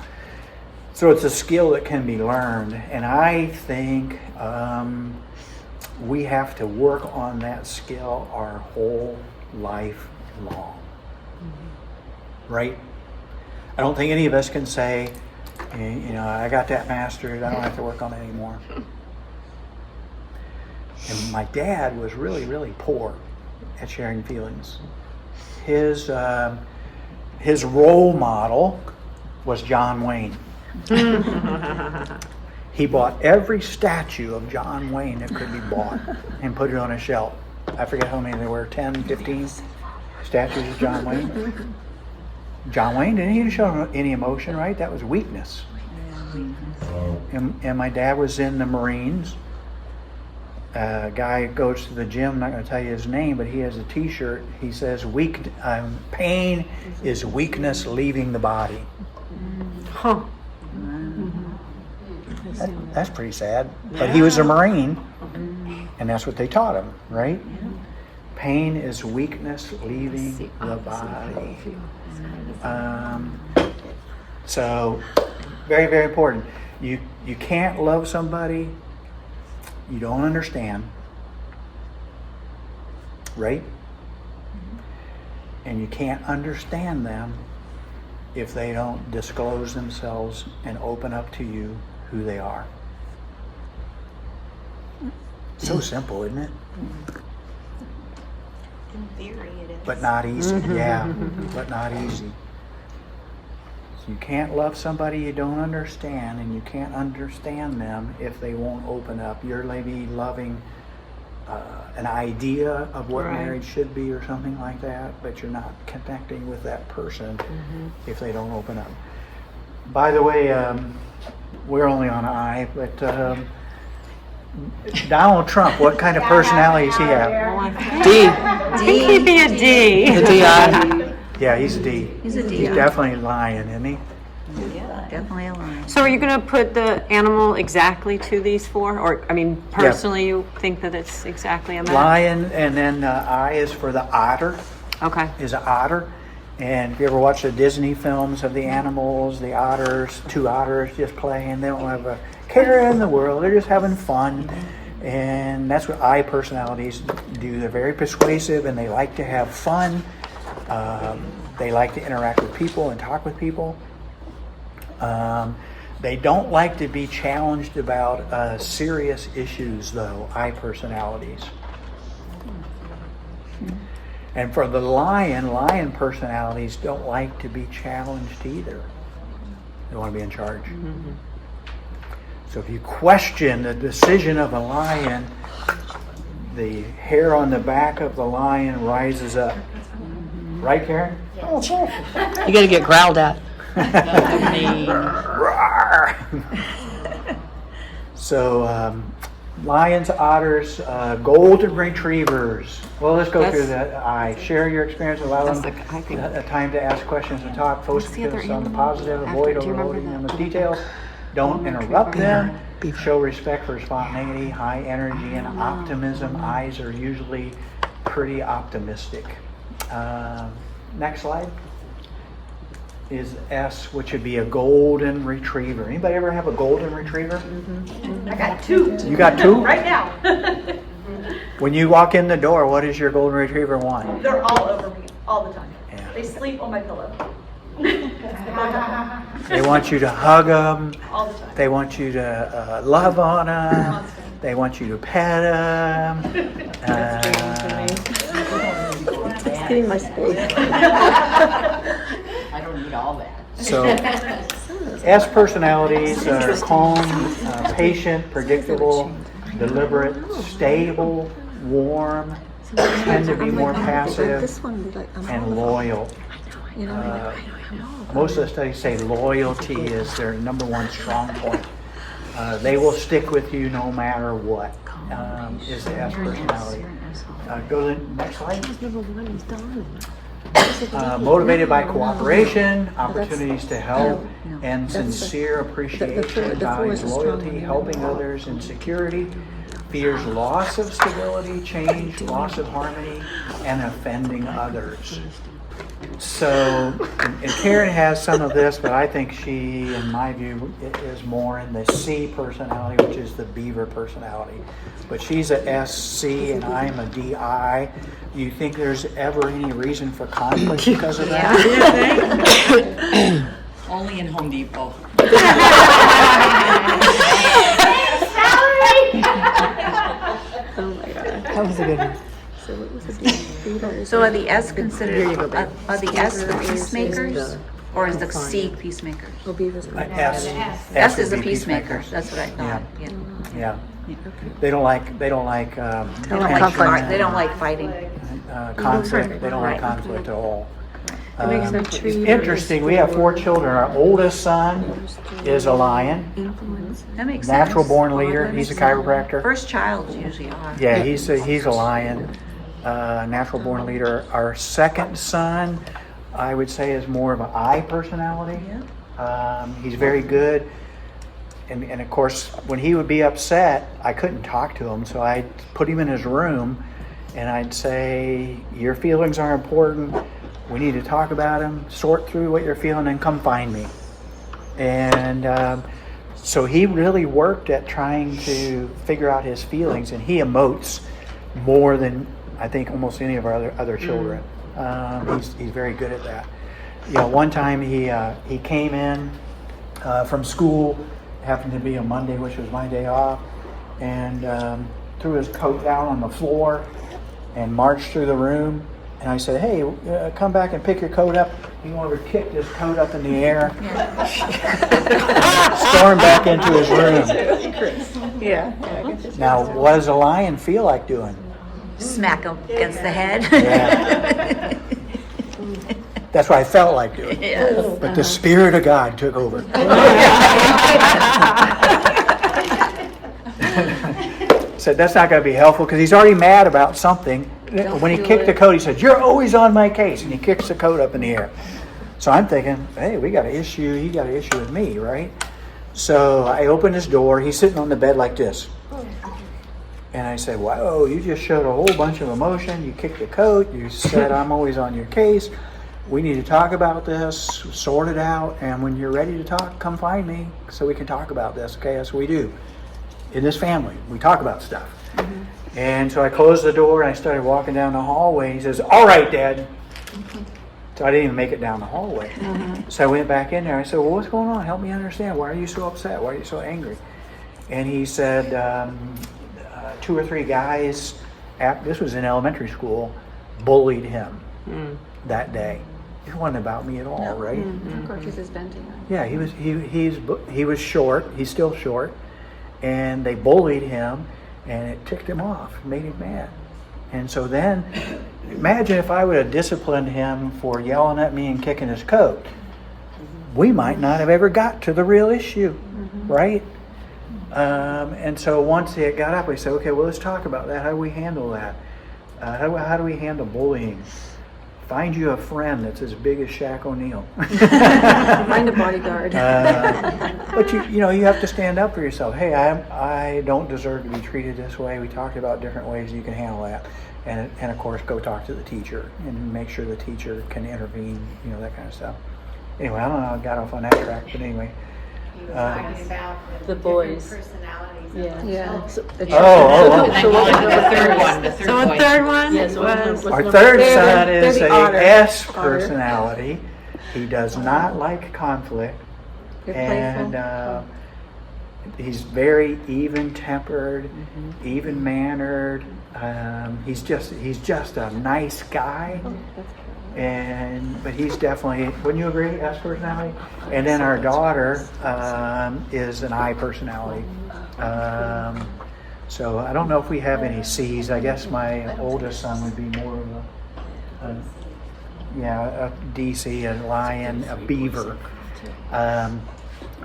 So it's a skill that can be learned. And I think we have to work on that skill our whole life long. Right? I don't think any of us can say, I got that mastered, I don't have to work on it anymore. And my dad was really, really poor at sharing feelings. His role model was John Wayne. He bought every statue of John Wayne that could be bought and put it on a shelf. I forget how many there were, 10, 15 statues of John Wayne. John Wayne didn't show any emotion, right? That was weakness. And my dad was in the Marines. A guy goes to the gym, I'm not going to tell you his name, but he has a t-shirt. He says, pain is weakness leaving the body. Huh. That's pretty sad. But he was a Marine, and that's what they taught him, right? Pain is weakness leaving the body. So, very, very important. You can't love somebody you don't understand, right? And you can't understand them if they don't disclose themselves and open up to you who they are. So simple, isn't it? In theory, it is. But not easy. Yeah, but not easy. You can't love somebody you don't understand, and you can't understand them if they won't open up. You're maybe loving an idea of what marriage should be or something like that, but you're not connecting with that person if they don't open up. By the way, we're only on I, but Donald Trump, what kind of personality does he have? D. I think he'd be a D. The DI. Yeah, he's a D. He's a D. He's definitely lying, isn't he? Definitely a lion. So are you going to put the animal exactly to these four? Or, I mean, personally, you think that it's exactly a match? Lion, and then I is for the otter. Okay. Is an otter. And if you ever watch the Disney films of the animals, the otters, two otters just playing, they don't have a care in the world, they're just having fun. And that's what I personalities do. They're very persuasive and they like to have fun. They like to interact with people and talk with people. They don't like to be challenged about serious issues, though, I personalities. And for the lion personalities don't like to be challenged either. They want to be in charge. So if you question the decision of a lion, the hair on the back of the lion rises up. Right, Karen? You got to get growled at. So, lions, otters, golden retrievers. Well, let's go through that. Share your experience, allow them a time to ask questions and talk. Focus on the positive, avoid overloading them with details. Don't interrupt them. Show respect for spontaneity, high energy, and optimism. Eyes are usually pretty optimistic. Next slide is S, which would be a golden retriever. Anybody ever have a golden retriever? I got 2. You got 2? Right now. When you walk in the door, what does your golden retriever want? They're all over me all the time. Yeah. They sleep on my pillow. They want you to hug them. All the time. They want you to love on them. They want you to pet them. Getting my space. I don't need all that. So, S personalities are calm, patient, predictable, deliberate, stable, warm, tend to be more passive, and loyal. Most of the studies say loyalty is their number one strong point. They will stick with you no matter what, is the S personality. Go to the next slide. Motivated by cooperation, opportunities to help, and sincere appreciation, values loyalty, helping others, and security, fears loss of stability, change, loss of harmony, and offending others. So, and Karen has some of this, but I think she, in my view, is more in the C personality, which is the beaver personality. But she's a SC and I'm a DI. Do you think there's ever any reason for conflict because of that? Only in Home Depot. That was a good one. So are the S considered, are the S the peacemakers? Or is the C peacemakers? S S is would a be peacemaker, peacemakers. that's what I thought, yeah. Yeah. They don't like They don't like tension, fight- they don't like fighting. conflict. They don't like Right. conflict at all. makes them It's treat interesting. We have 4 children. Our oldest son is a lion, That makes sense. natural born leader. He's a chiropractor. First child usually are. Yeah, he's a lion, natural born leader. Our second son, I would say, is more of an I personality. He's very good. And of course, when he would be upset, I couldn't talk to him, so I'd put him in his room and I'd say, your feelings are important. We need to talk about them, sort through what you're feeling, and come find me. And so he really worked at trying to figure out his feelings, and he emotes more than I think almost any of our other children. He's very good at that. You know, one time he came in from school, happened to be a Monday, which was my day off, and threw his coat down on the floor and marched through the room. And I said, hey, come back and pick your coat up. He wanted to kick his coat up in the air, stormed back into his room. Now, what does a lion feel like doing? Smack him against the head. Yeah. That's what I felt like doing. Yes. But the Spirit of God took over. Said that's not going to be helpful because he's already mad about something. When he kicked the coat, he said, you're always on my case. And he kicks the coat up in the air. So I'm thinking, hey, we got an issue. He got an issue with me, right? So I open his door. He's sitting on the bed like this. And I said, whoa, you just showed a whole bunch of emotion. You kicked the coat. You said, I'm always on your case. We need to talk about this, sort it out. And when you're ready to talk, come find me so we can talk about this. Okay, that's what we do. In this family, we talk about stuff. And so I closed the door and I started walking down the hallway. He says, all right, Dad. So I didn't even make it down the hallway. So I went back in there. I said, well, what's going on? Help me understand. Why are you so upset? Why are you so angry? And he said, 2 or 3 guys, this was in elementary school, bullied him that day. It wasn't about me at all, right? Of course, this is venting. Yeah, he was short. He's still short. And they bullied him, and it ticked him off, made him mad. And so then, imagine if I would have disciplined him for yelling at me and kicking his coat. We might not have ever got to the real issue, right? And so once it got up, we said, okay, well, let's talk about that. How do we handle that? How do we handle bullying? Find you a friend that's as big as Shaq O'Neal. Find a bodyguard. But you have to stand up for yourself. Hey, I don't deserve to be treated this way. We talked about different ways you can handle that, and of course, go talk to the teacher and make sure the teacher can intervene. That kind of stuff. Anyway, I don't know. I got off on that track, but anyway. Talking about The boys. personalities. Yeah. Oh. So what The third one. So a third one Yeah, so was Our third son they're is the a otter. S Otter. personality. He does not like conflict, You're and he's very even-tempered, even-mannered. He's just a nice guy. But he's definitely, wouldn't you agree, S personality? And then our daughter is an I personality. So I don't know if we have any C's. I guess my oldest son would be more of a DC, a lion, a beaver.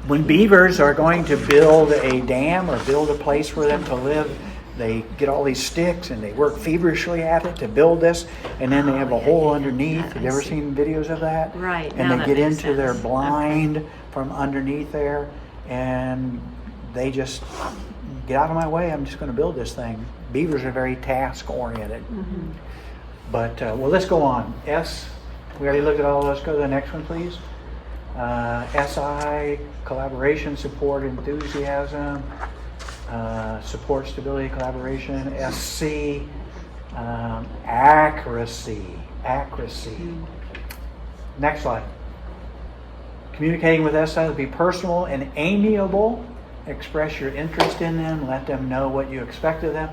When beavers are going to build a dam or build a place for them to live, they get all these sticks and they work feverishly at it to build this, and then they have a hole underneath. Yeah, Have you ever seen videos of that? Right, And now they that get makes into their sense. blind from underneath there, and they just get out of my way. I'm just going to build this thing. Beavers are very task oriented. But well, let's go on. S. We already looked at all. Let's go to the next one, please. SI, collaboration, support, enthusiasm. Support, stability, collaboration. SC, accuracy. Next slide. Communicating with SI to be personal and amiable. Express your interest in them. Let them know what you expect of them.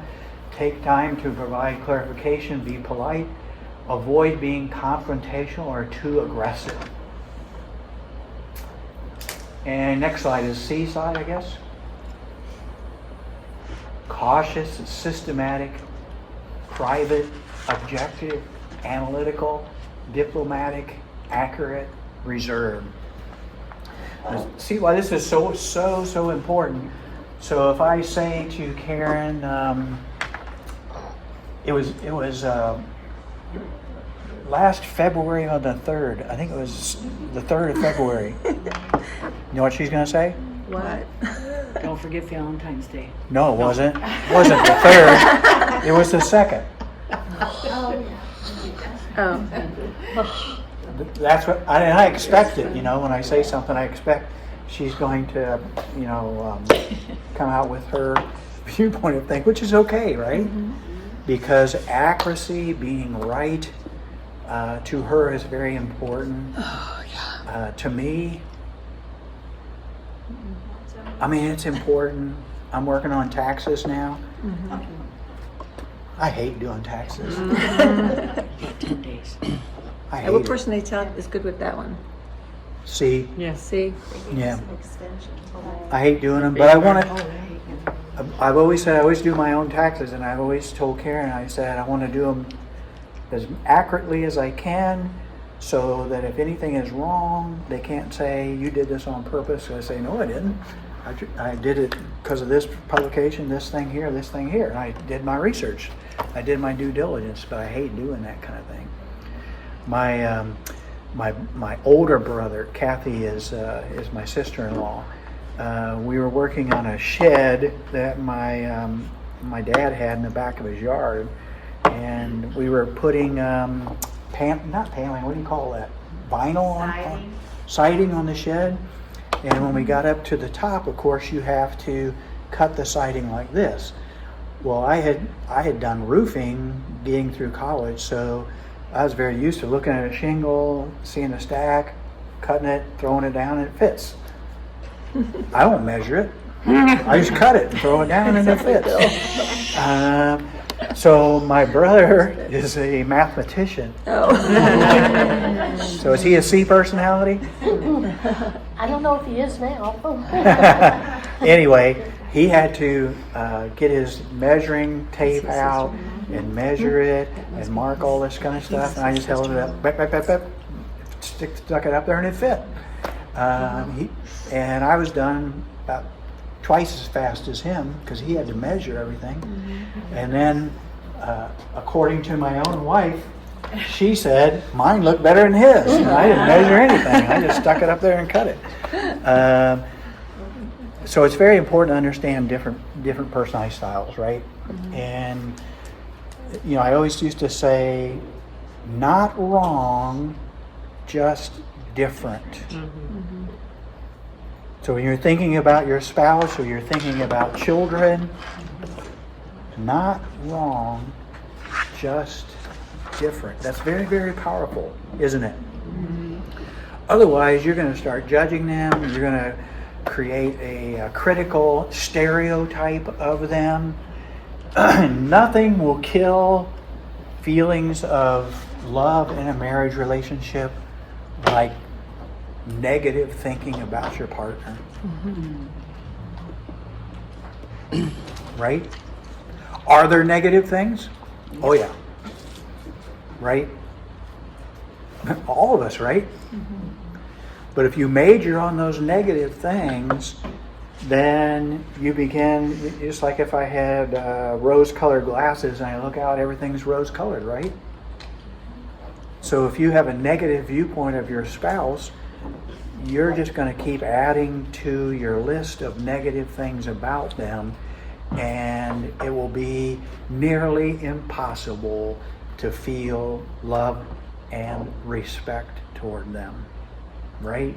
take time to provide clarification, be polite, avoid being confrontational or too aggressive. And next slide is C side, I guess. Cautious, systematic, private, objective, analytical, diplomatic, accurate, reserved. See why this is so important. So if I say to Karen, it was last February on the 3rd. I think it was the 3rd of February. You know what she's going to say? What? Don't forget Valentine's Day. No, it wasn't. It wasn't the 3rd. It was the 2nd. Oh. That's what I expect it. You know, when I say something, I expect she's going to, come out with her viewpoint of things, which is okay, right? Because accuracy, being right, to her is very important. To me, I mean, it's important. I'm working on taxes now. I hate doing taxes. 10 days. I And what hate it. personality is good with that one? See, Yes. See? yeah, Extension. I hate doing them, but I want to. I've always said I always do my own taxes, and I've always told Karen, I said I want to do them as accurately as I can, so that if anything is wrong, they can't say you did this on purpose. So I say no, I didn't. I did it because of this publication, this thing here, and I did my research. I did my due diligence, but I hate doing that kind of thing. My older brother, Kathy, is my sister-in-law. We were working on a shed that my dad had in the back of his yard, and we were putting not paneling. What do you call that? Vinyl on siding on the shed. And when we got up to the top, of course, you have to cut the siding like this. Well, I had done roofing getting through college, so I was very used to looking at a shingle, seeing a stack, cutting it, throwing it down, and it fits. I don't measure it. I just cut it and throw it down, and it fits. So my brother is a mathematician. Oh. So is he a C personality? I don't know if he is now. Anyway, he had to get his measuring tape out and measure it and mark all this kind of stuff. And I just held it up, stuck it up there, and it fit. And I was done about twice as fast as him because he had to measure everything. And then, according to my own wife, she said mine looked better than his. And I didn't measure anything. I just stuck it up there and cut it. So it's very important to understand different personality styles, right? And I always used to say, not wrong, just different. So when you're thinking about your spouse or you're thinking about children, not wrong, just different. That's very, very powerful, isn't it? Otherwise, you're going to start judging them. You're going to create a critical stereotype of them. Nothing will kill feelings of love in a marriage relationship like negative thinking about your partner. Right? Are there negative things? Oh yeah. Right? All of us, right? But if you major on those negative things, then you begin, just like if I had rose-colored glasses and I look out, everything's rose-colored, right? So if you have a negative viewpoint of your spouse, you're just going to keep adding to your list of negative things about them, and it will be nearly impossible to feel love and respect toward them, right?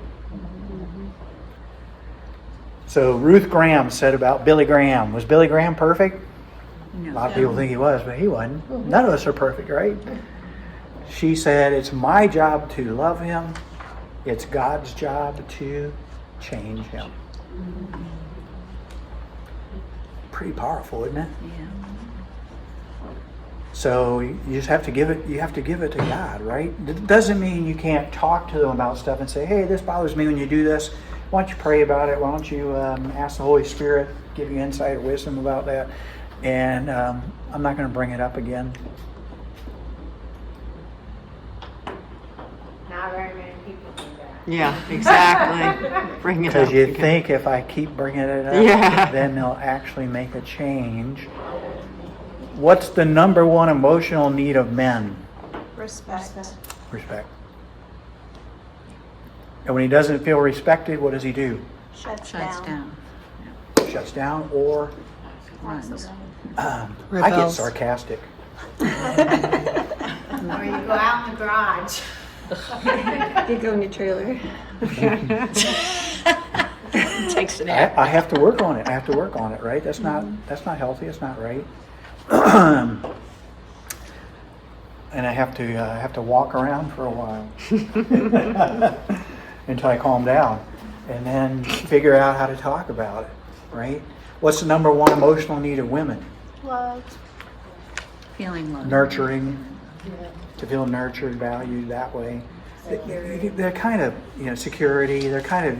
So Ruth Graham said about Billy Graham, was Billy Graham perfect? A lot of people think he was, but he wasn't. None of us are perfect, right? She said, it's my job to love him. It's God's job to change him. Pretty powerful, isn't it? So you just have to give it. You have to give it to God, right? It doesn't mean you can't talk to them about stuff and say, "Hey, this bothers me when you do this. Why don't you pray about it? Why don't you ask the Holy Spirit, give you insight or wisdom about that?" And I'm not going to bring it up again. Not very many people do that. Yeah, exactly. Bring it up. Because you again. think if I keep bringing it up, Yeah. then they'll actually make a change. What's the number one emotional need of men? Respect. Respect. And when he doesn't feel respected, what does he do? Shuts Shuts down. down. Shuts down or Runs. I get Rebels. sarcastic. Or you go out in the garage. You go in your trailer. Takes an act. I have to work on it. I have to work on it, right? That's not healthy. It's not right. And I have to walk around for a while until I calm down, and then figure out how to talk about it, right? What's the number one emotional need of women? Love. Feeling love. Nurturing, to feel nurtured, valued that way. They're kind of, security. They're kind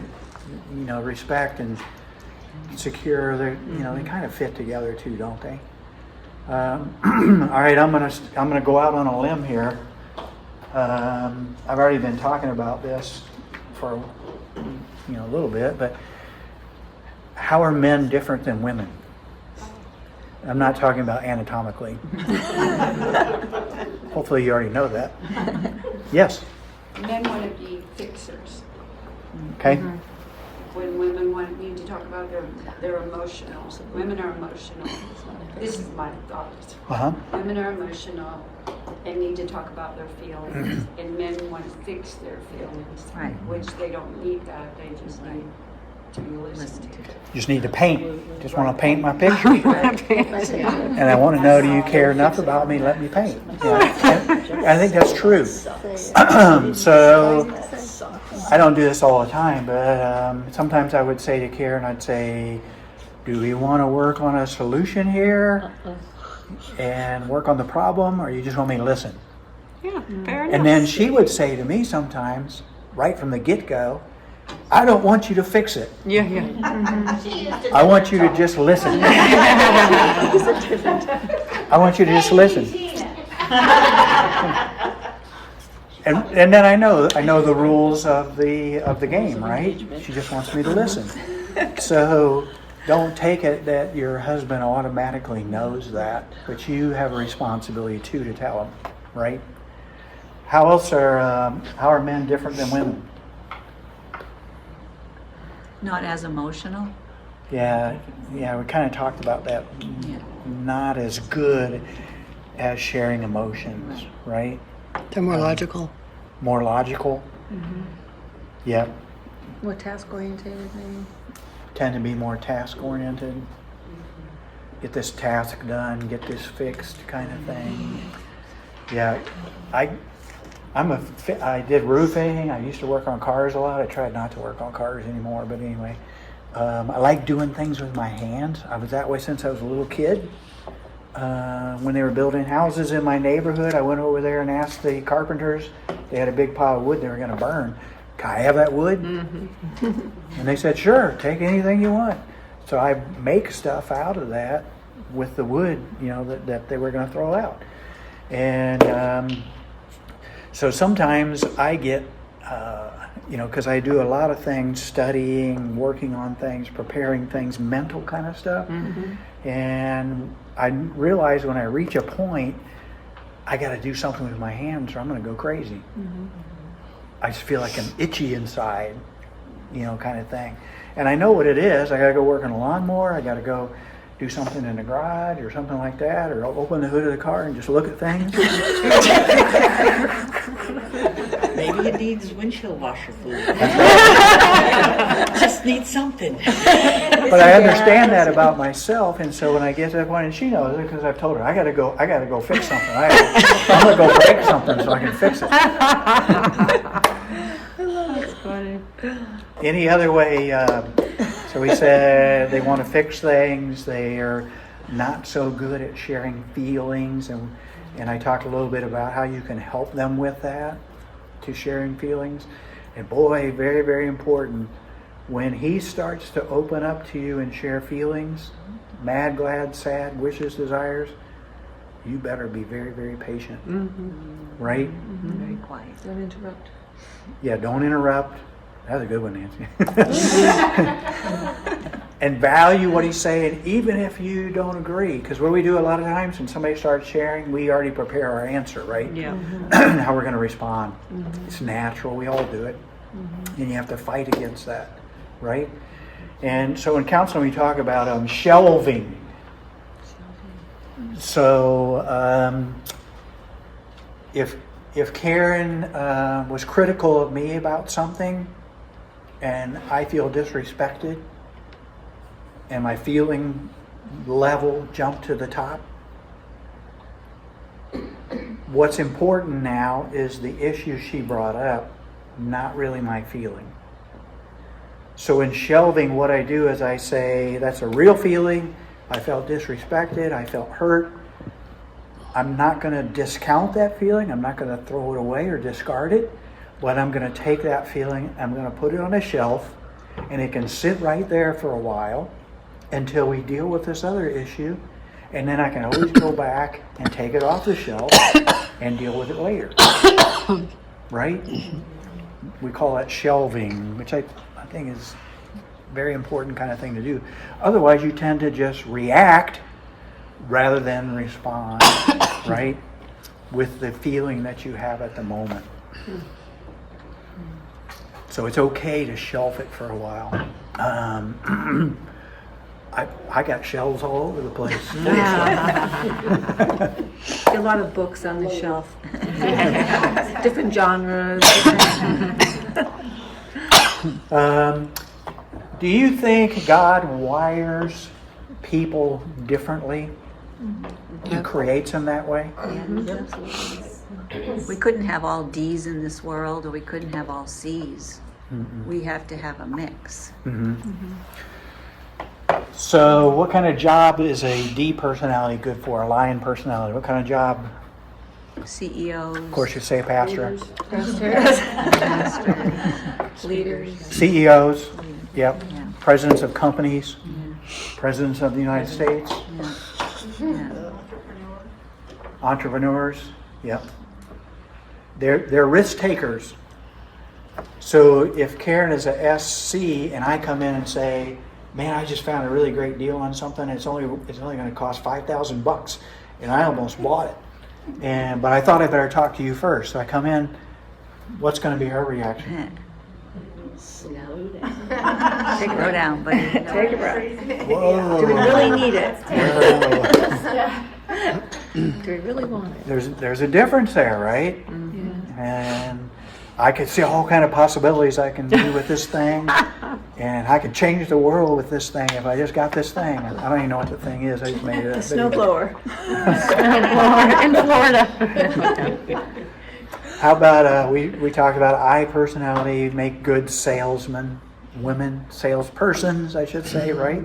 of, respect and secure. They're, they kind of fit together too, don't they? All right, I'm gonna go out on a limb here. I've already been talking about this for a little bit, but how are men different than women? I'm not talking about anatomically. Hopefully you already know that. Yes. Men want to be fixers. Okay. When women need to talk about their emotional. Women are emotional. This is my thoughts. Women are emotional and need to talk about their feelings, and men want to fix their feelings, Right. which they don't need that. They just need to be listened to. Just need to paint. Just want to paint my picture. And I want to know, do you care enough about me to let me paint? I think that's true. So I don't do this all the time, but sometimes I would say to Karen, I'd say, do we want to work on a solution here and work on the problem, or you just want me to listen? Yeah, fair enough. And then she would say to me sometimes, right from the get-go, I don't want you to fix it. Yeah. I want you to just listen. I want you to just listen. And then I know the rules of the game, right? She just wants me to listen. So don't take it that your husband automatically knows that, but you have a responsibility too to tell him, right? How are men different than women? Not as emotional. Yeah, we kind of talked about that. Yeah. Not as good as sharing emotions, right? They're more logical. More logical. Yep. More task oriented, maybe. Tend to be more task oriented. Get this task done, get this fixed, kind of thing. Yeah, I did roofing. I used to work on cars a lot. I tried not to work on cars anymore, but anyway. I like doing things with my hands. I was that way since I was a little kid. When they were building houses in my neighborhood, I went over there and asked the carpenters. They had a big pile of wood they were going to burn. Can I have that wood? And they said, sure, take anything you want. So I make stuff out of that with the wood, that they were going to throw out. And so sometimes I get, because I do a lot of things, studying, working on things, preparing things, mental kind of stuff. And I realize when I reach a point, I got to do something with my hands or I'm going to go crazy. I just feel like I'm itchy inside, kind of thing. And I know what it is. I got to go work on a lawnmower. I got to go do something in the garage or something like that, or open the hood of the car and just look at things. Maybe it needs windshield washer fluid. Just needs something. But I understand that about myself, and so when I get to that point, and she knows it because I've told her I got to go fix something. I'm gonna go break something so I can fix it. That's funny. Any other way? So we said they want to fix things. They are not so good at sharing feelings, and And I talked a little bit about how you can help them with that, to sharing feelings. And boy, very, very important, when he starts to open up to you and share feelings, mad, glad, sad, wishes, desires, you better be very, very patient. Right? Very quiet. Don't interrupt. Yeah, don't interrupt. That's a good one, Nancy. And value what he's saying, even if you don't agree. Because what we do a lot of times when somebody starts sharing, we already prepare our answer, right? Yeah. How we're going to respond. It's natural. We all do it. And you have to fight against that, right? And so in counseling, we talk about shelving. So if Karen was critical of me about something and I feel disrespected and my feeling level jumped to the top, what's important now is the issue she brought up, not really my feeling. So in shelving, what I do is I say, that's a real feeling. I felt disrespected. I felt hurt. I'm not going to discount that feeling. I'm not going to throw it away or discard it. But I'm going to take that feeling, I'm going to put it on a shelf, and it can sit right there for a while until we deal with this other issue. And then I can always go back and take it off the shelf and deal with it later. Right? We call that shelving, which I think is a very important kind of thing to do. Otherwise, you tend to just react rather than respond, right? With the feeling that you have at the moment. So it's okay to shelf it for a while. I got shelves all over the place. A lot of books on the shelf. Different genres. Do you think God wires people differently? He creates them that way? We couldn't have all D's in this world, or we couldn't have all C's. We have to have a mix. So what kind of job is a D personality good for? A lion personality? What kind of job? CEOs. Of course, you say pastor. Leaders. CEOs. Yep. Yeah. Presidents of companies. Presidents of the United States. Yeah. Entrepreneurs. Yep. They're risk takers. So if Karen is a SC and I come in and say, man, I just found a really great deal on something. It's only going to cost $5,000, and I almost bought it. But I thought I better talk to you first. So I come in. What's going to be her reaction? Slow down, buddy. Take a breath. Whoa. Do we really need it? Whoa. Do we really want it? There's a difference there, right? And I could see all kind of possibilities I can do with this thing, and I could change the world with this thing if I just got this thing. I don't even know what the thing is. I just made it up. Snowblower. In Florida. How about we talked about I personality, make good salesmen, women, salespersons, I should say, right?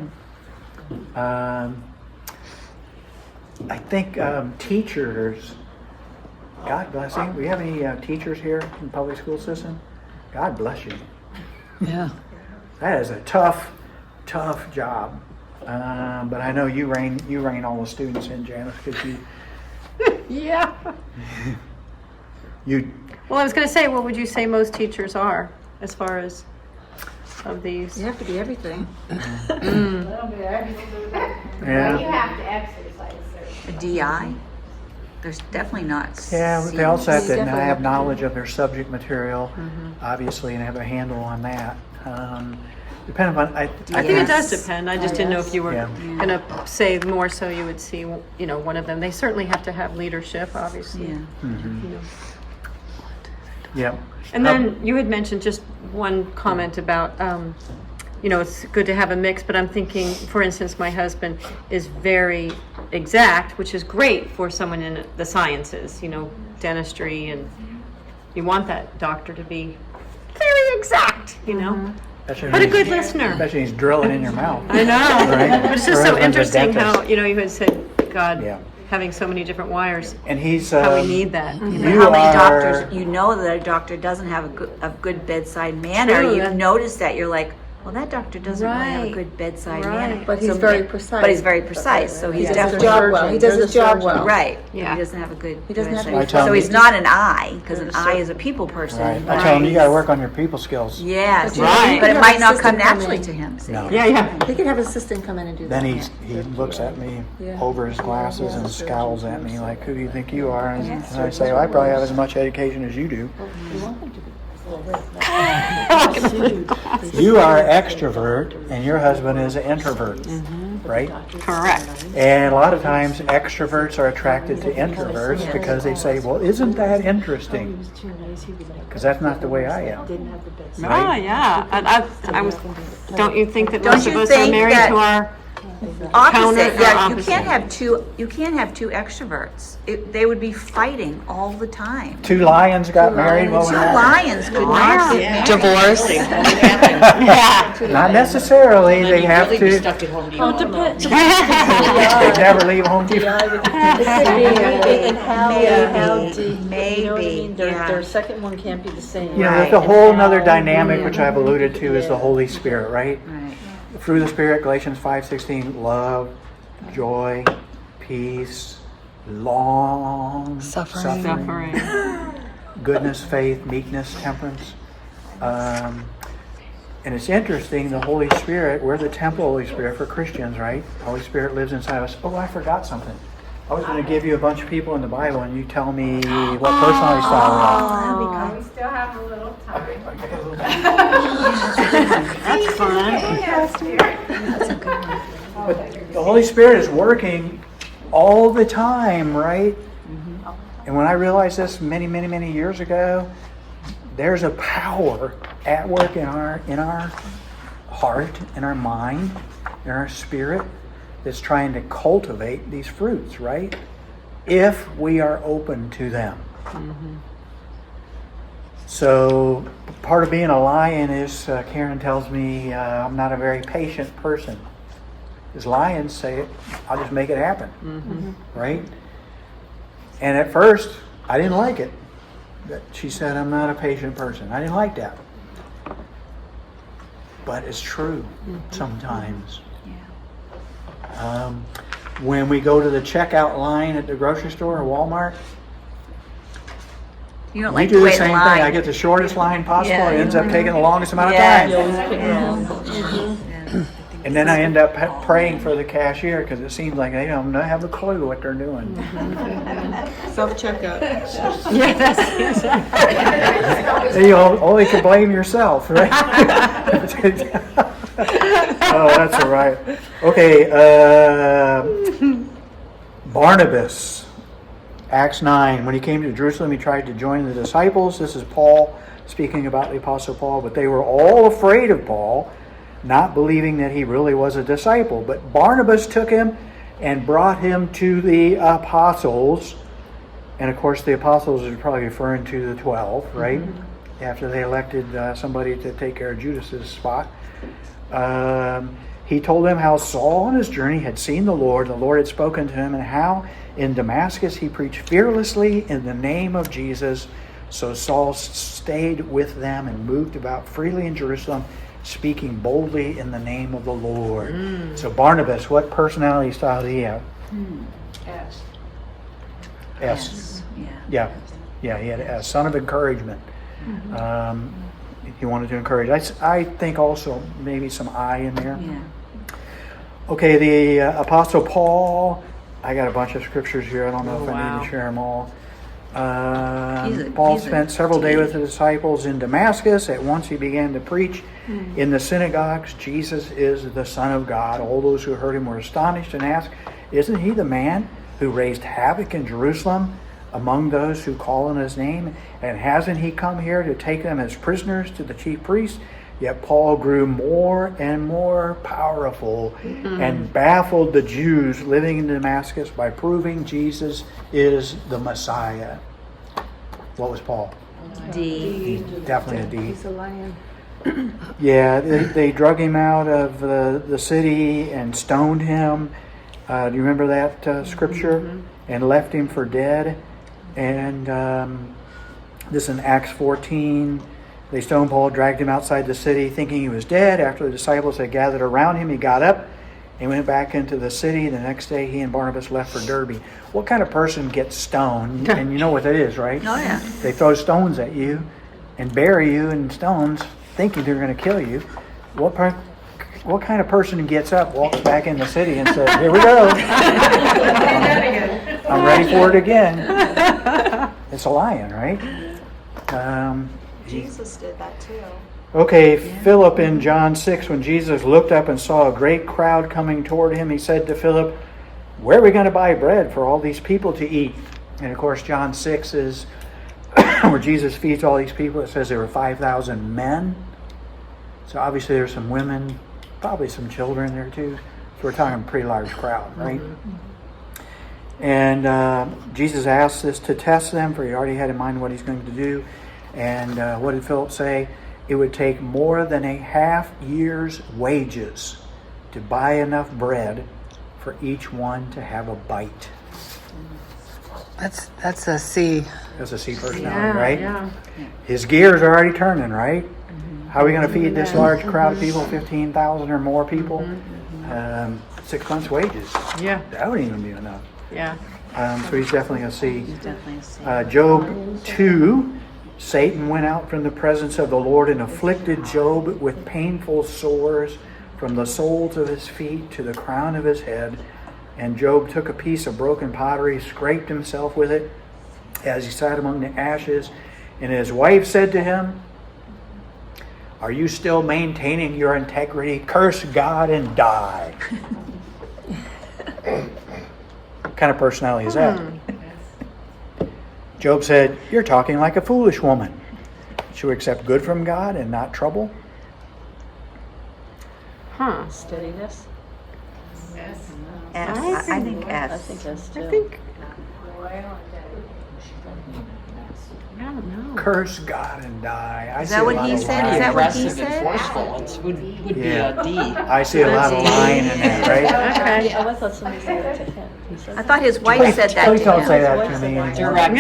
I think teachers, God bless you. We have any teachers here in the public school system? God bless you. Yeah. That is a tough job. But I know you rein all the students in, Janice, because you. Yeah. Well, I was going to say, what would you say most teachers are, as far as of these? You have to be everything. Yeah. You have to exercise, A DI? There's definitely not Yeah, but they also have to Definitely. have knowledge of their subject material, obviously, and have a handle on that. Depending on, I I think it think, does depend. I just didn't know if you were Yeah. going to say more so you would see, one of them. They certainly have to have leadership, obviously. Yeah. You know. yeah. And then you had mentioned just one comment about, it's good to have a mix, but I'm thinking, for instance, my husband is very exact, which is great for someone in the sciences, dentistry, and you want that doctor to be very exact, Especially but a when good he's- listener. Especially when he's drilling in your mouth. I know, Right? but it's just Her so husband's a interesting how, dentist. you had said God Yeah. having so many different wires, And he's how we need that. you How many are- doctors, you know that a doctor doesn't have a good bedside manner. True, You that- notice that, you're like, well, that doctor doesn't really have a Right. good bedside Right. manner. But he's So- very precise. But he's very precise, so he's He does his definitely. job well. He does his job well. Right, Yeah. he doesn't have a good. He doesn't have to bedside- be I tell So him- he's not an eye, because an eye is a people person. Right. I but tell him you got to he's- work on your people skills. Yes, Right. but it Have might an not come assistant come naturally in. to him, see? No. Yeah. He could have an assistant come in and do that. Then he looks at me over his glasses and scowls at me like, "Who do you think you are?" And I say, well, "I probably have as much education as you do. You are an extrovert, and your husband is an introvert, right?" Correct. And a lot of times, extroverts are attracted to introverts because they say, "Well, isn't that interesting?" Because that's not the way I am. Oh, yeah. And I was, don't you think that Don't most of you us are think married that- to our Opposite, counter or yeah, you opposite? can't have two extroverts. They would be fighting all the time. Two lions got married. What Two would happen? lions could not get married. Divorce. Not necessarily. They have Really be to. stuck at Home Oh, Depot. They never leave home. And how deep, Maybe, you know what I mean? yeah. Their second one can't be the same. You know, there's a whole nother dynamic which I've alluded to is the Holy Spirit, right? Right. Through the Spirit, Galatians 5:16, love, joy, peace, long Suffering. goodness, faith, meekness, temperance. And it's interesting, the Holy Spirit, we're the temple of the Holy Spirit for Christians, right? The Holy Spirit lives inside of us. Oh, I forgot something. I was going to give you a bunch of people in the Bible and you tell me what personality style they are. We still have a little time. That's fun. But the Holy Spirit is working all the time, right? And when I realized this many, many, many years ago, there's a power at work in our heart, in our mind, in our spirit that's trying to cultivate these fruits, right? If we are open to them. So part of being a lion is, Karen tells me, I'm not a very patient person. As lions say it, I'll just make it happen, right? And at first, I didn't like it. That she said, I'm not a patient person. I didn't like that. But it's true sometimes. When we go to the checkout line at the grocery store or Walmart, You don't we like do to the wait same in thing. I line. get the shortest line possible. Yeah, It ends up taking the longest amount of Yes. time. And then I end up praying for the cashier because it seems like they don't have a clue what they're doing. Self-checkout. Yeah, that's You only can blame yourself, right? Oh, that's all right. Okay, Barnabas, Acts 9. When he came to Jerusalem, he tried to join the disciples. This is Paul speaking about the Apostle Paul. But they were all afraid of Paul, not believing that he really was a disciple. But Barnabas took him and brought him to the apostles. And of course, the apostles is probably referring to the 12, right? After they elected somebody to take care of Judas's spot. He told them how Saul on his journey had seen the Lord had spoken to him, and how in Damascus he preached fearlessly in the name of Jesus. So Saul stayed with them and moved about freely in Jerusalem, speaking boldly in the name of the Lord. So Barnabas, what personality style did he have? S. S. Yeah. Yeah, he had an S. Son of encouragement. He wanted to encourage. I think also maybe some I in there. Yeah. Okay, the Apostle Paul. I got a bunch of scriptures here. I don't know if I wow. need to share them all. He's Paul a spent several days with the disciples in Damascus. At once he began to preach in the synagogues, Jesus is the Son of God. All those who heard him were astonished and asked, isn't he the man who raised havoc in Jerusalem among those who call on his name? And hasn't he come here to take them as prisoners to the chief priests? Yet Paul grew more and more powerful and baffled the Jews living in Damascus by proving Jesus is the Messiah. What was Paul? D. Definitely a D. He's a lion. Yeah, they drug him out of the city and stoned him. Do you remember that scripture? and left him for dead. And this in Acts 14. They stoned Paul, dragged him outside the city, thinking he was dead. After the disciples had gathered around him, he got up and went back into the city. The next day, he and Barnabas left for Derbe. What kind of person gets stoned? And you know what that is, right? Oh, yeah. They throw stones at you and bury you in stones, thinking they're going to kill you. What kind of person gets up, walks back in the city, and says, "Here we go. I'm ready for it again." It's a lion, right? Jesus did that too. Okay, Philip in John 6, when Jesus looked up and saw a great crowd coming toward him, he said to Philip, "Where are we going to buy bread for all these people to eat?" And of course, John 6 is where Jesus feeds all these people. It says there were 5,000 men. So obviously there's some women, probably some children there too. So we're talking a pretty large crowd, right? And Jesus asked this to test them, for he already had in mind what he's going to do. And what did Philip say? It would take more than a half year's wages to buy enough bread for each one to have a bite. That's a C. That's a C personality, right? Yeah. His gears are already turning, right? How are we going to feed this large crowd of people, 15,000 or more people? 6 months' wages. Yeah. That wouldn't even be enough. Yeah. So he's definitely a C. Definitely a C. Job 2, Satan went out from the presence of the Lord and afflicted Job with painful sores from the soles of his feet to the crown of his head. And Job took a piece of broken pottery, scraped himself with it as he sat among the ashes. And his wife said to him, "Are you still maintaining your integrity? Curse God and die." What kind of personality is that? Job said, "You're talking like a foolish woman. Should we accept good from God and not trouble?" Steadiness. S. I think S. I think S too. I think. I don't know. Curse God and die. I Is see that a what lot he of said? lying. Is that what he Aggressive and said? forceful would be Yeah. a D. I see a lot of lying in that, right? Okay. Oh, I thought somebody said it to him. He said I thought his wife Please, said that please to don't him. say that to me anymore. Direct.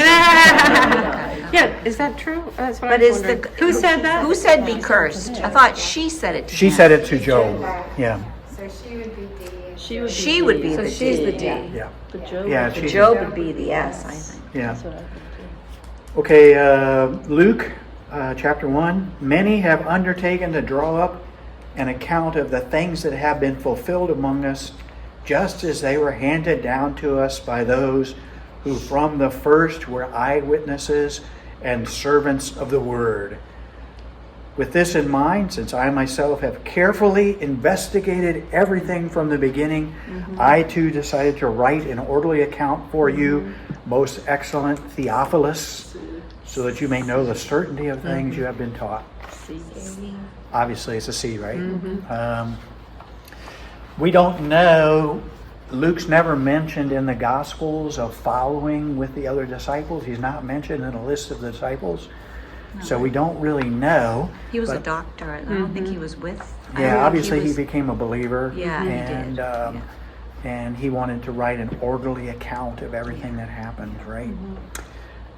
Yeah, is that true? That's what But I was is the wondering. Who said that? Who said be cursed? I thought she said it to She him. said it to Job. Yeah, So she would be D. She would be So the she's D. the D. yeah, But Job. yeah. The She, Job would be the S, I think. yeah. That's what I think too. Okay, Luke chapter 1. Many have undertaken to draw up an account of the things that have been fulfilled among us, just as they were handed down to us by those who from the first were eyewitnesses and servants of the word. With this in mind, since I myself have carefully investigated everything from the beginning, I too decided to write an orderly account for you, most excellent Theophilus, so that you may know the certainty of things you have been taught. Obviously, it's a C, right? We don't know. Luke's never mentioned in the Gospels of following with the other disciples. He's not mentioned in a list of the disciples. So we don't really know. He was a but- doctor. I don't think he was with. I Yeah, don't obviously think he became a believer. Yeah, he and, did. And he wanted to write an orderly account of everything that happened, right?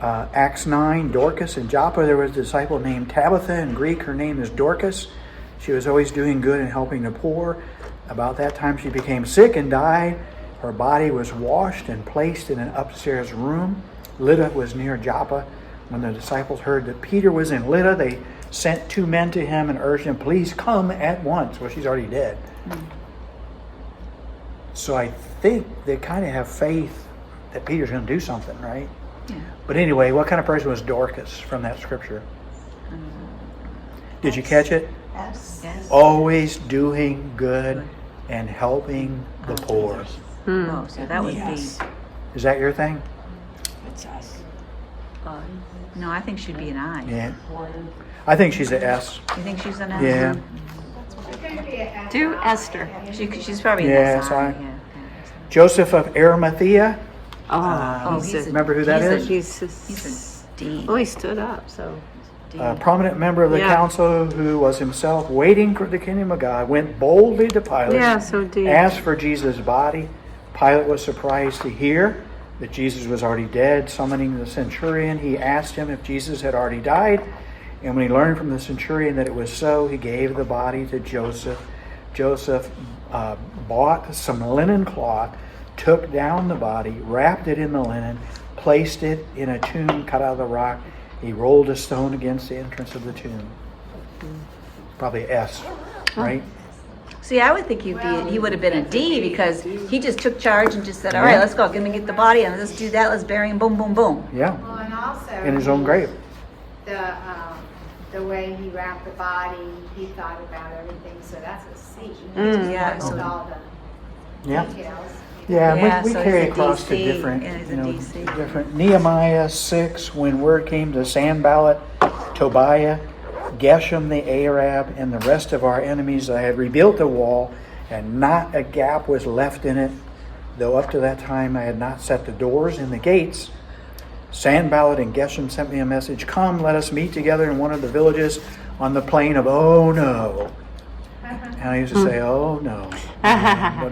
Acts 9, Dorcas in Joppa, there was a disciple named Tabitha. In Greek, her name is Dorcas. She was always doing good and helping the poor. About that time, she became sick and died. Her body was washed and placed in an upstairs room. Lydda was near Joppa. When the disciples heard that Peter was in Lydda, they sent 2 men to him and urged him, "Please come at once." Well, she's already dead. So I think they kind of have faith that Peter's going to do something, right? Yeah. But anyway, what kind of person was Dorcas from that scripture? Did you catch it? S. Yes. Always doing good and helping the poor. Oh, so that would Yes. be. Is that your thing? It's us. No, I think she'd be an I. Yeah. I think she's an S. You think she's an I? Yeah. Do Esther. She's probably an Yeah, S. so I- Yeah. Joseph of Arimathea. Oh, he's a- Remember who that is? He's a D. Oh, he stood up, so. A prominent member of the Yeah. council who was himself waiting for the kingdom of God, went boldly to Pilate, Yeah, so D. asked for Jesus' body. Pilate was surprised to hear that Jesus was already dead. Summoning the centurion, he asked him if Jesus had already died. And when he learned from the centurion that it was so, he gave the body to Joseph. Joseph bought some linen cloth, took down the body, wrapped it in the linen, placed it in a tomb cut out of the rock. He rolled a stone against the entrance of the tomb. Probably S, right? See, I would think he would have been a D because he just took charge and just said, all right, let's go. Let me get the body and let's do that. Let's bury him. Boom, boom, boom. Yeah, Well, and also. in his own grave. The way he wrapped the body, he thought about everything, so that's a C. Yeah, With so- all the Yeah. details. Yeah, Yeah, we so carry he's a across to DC, different, and he's a you know, DC. different. Nehemiah 6, when word came to Sanballat, Tobiah, Geshem the Arab, and the rest of our enemies, I had rebuilt the wall, and not a gap was left in it, though up to that time I had not set the doors and the gates. Sanballat and Geshem sent me a message, come, let us meet together in one of the villages on the plain of Oh No. And I used to say, oh no,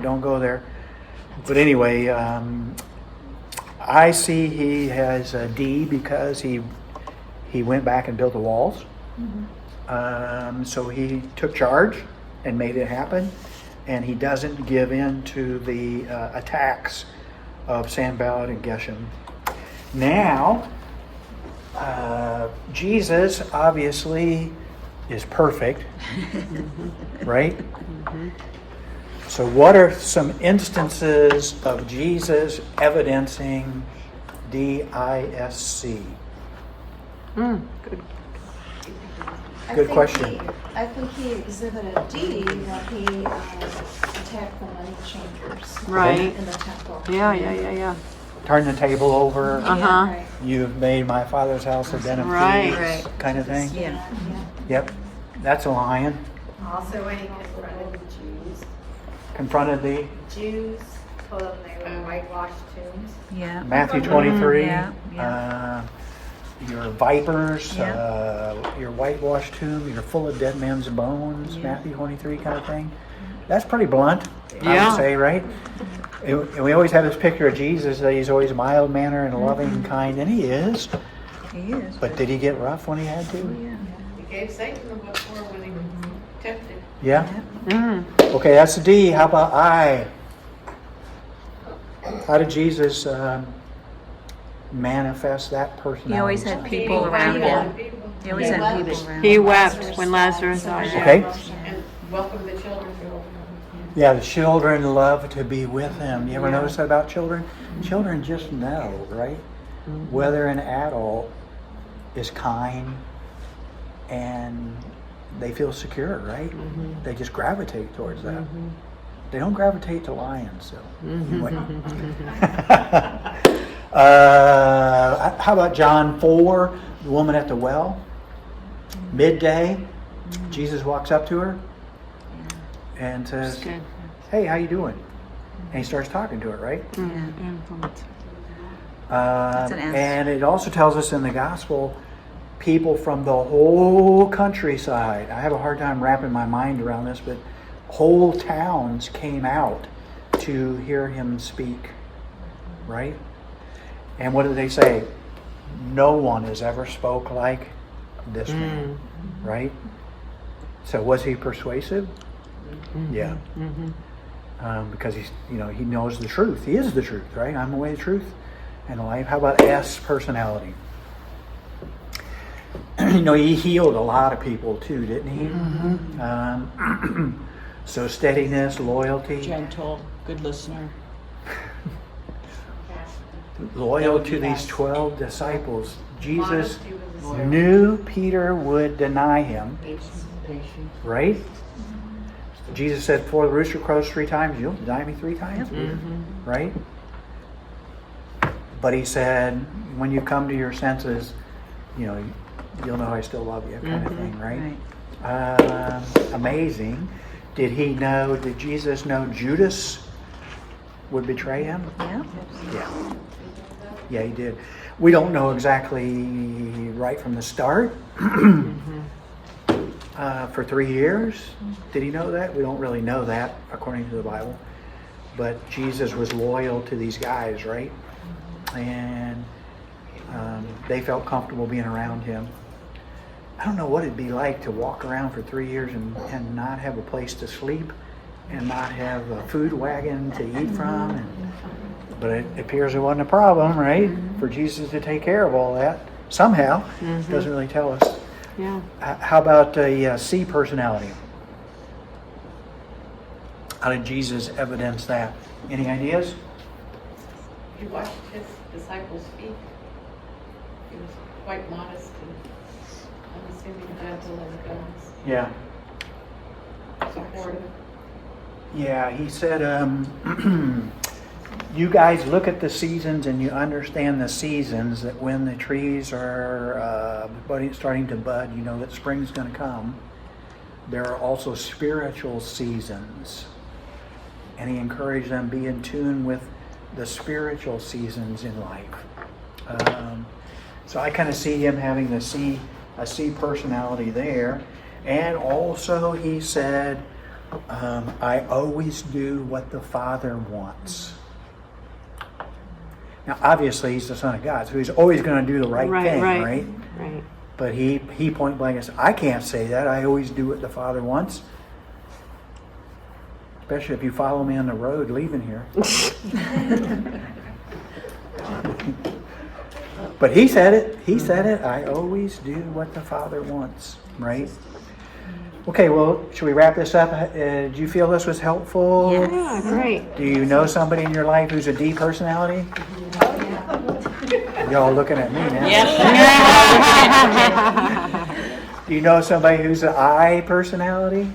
don't go there. But anyway, I see he has a D because he went back and built the walls. So he took charge and made it happen. And he doesn't give in to the attacks of Sanballat and Geshem. Now, Jesus obviously is perfect, right? So what are some instances of Jesus evidencing DISC? Good question. I think he exhibited D when he attacked the money changers Right. in the temple. Yeah. Turn the table over. Uh-huh. You've made my Father's house a den of Right. thieves, kind of thing. Yeah. Yep, that's a lion. Also, when he confronted the Confronted the Jews, told them they were whitewashed tombs. Yeah. Matthew 23. Yeah, Your vipers, Yeah. your whitewashed tomb, you're full of dead men's bones. Matthew 23 kind of thing. That's pretty blunt, I Yeah. would say, right? And we always have this picture of Jesus that he's always mild mannered and loving and kind, and he is. He is. But did he get rough when he had to? Yeah. He gave Satan the what for when he was tempted. Yeah. Mm. Okay, that's the D. How about I? How did Jesus manifest that personality? He always had people around him. He always had people around He him. wept when Lazarus died. Okay. And welcome the children. Yeah, the children love to be with him. You ever notice that about children? Children just know, right? Whether an adult is kind and they feel secure, right? They just gravitate towards that. They don't gravitate to lions, so. Anyway. How about John 4, the woman at the well? Midday, Jesus walks up to her and says, Good. hey, how you doing? And he starts talking to her, right? Influence. That's an answer. And it also tells us in the gospel, people from the whole countryside, I have a hard time wrapping my mind around this, but whole towns came out to hear him speak, right? And what did they say? No one has ever spoke like this man, right? So was he persuasive? Yeah. Because he's, he knows the truth. He is the truth, right? I'm the way, the truth, and the life. How about S, personality? He healed a lot of people too, didn't he? So steadiness, loyalty, Gentle, good listener. loyal to these 12 disciples. Jesus Honesty was a knew Peter would deny him, right? Jesus said, before the rooster crows 3 times, you'll deny me 3 times, Peter, right? But he said, when you come to your senses, you'll know I still love you, kind of thing, right? Amazing. Did Jesus know Judas would betray him? Yeah. Yeah, he did. We don't know exactly right from the start. For 3 years, did he know that? We don't really know that according to the Bible. But Jesus was loyal to these guys, right? and they felt comfortable being around him. I don't know what it'd be like to walk around for 3 years and not have a place to sleep and not have a food wagon to eat from. But it appears it wasn't a problem, right? For Jesus to take care of all that somehow. Doesn't really tell us. Yeah. How about a C personality? How did Jesus evidence that? Any ideas? He watched his disciples speak. He was quite modest and unassuming, gentle, and Yeah. supportive. Yeah, he said, you guys look at the seasons and you understand the seasons, that when the trees are starting to bud, you know that spring's going to come. There are also spiritual seasons. And he encouraged them to be in tune with the spiritual seasons in life. So I kind of see him having a C personality there. And also he said, I always do what the Father wants. Now, obviously, he's the Son of God, so he's always going to do the right thing, right? Right. But he point blank says, I can't say that. I always do what the Father wants. Especially if you follow me on the road leaving here. But he said it. He said it. I always do what the Father wants, right? Okay, well, should we wrap this up? Did you feel this was helpful? Yeah, great. Do you know somebody in your life who's a D personality? Y'all looking at me now. Do you know somebody who's an I personality?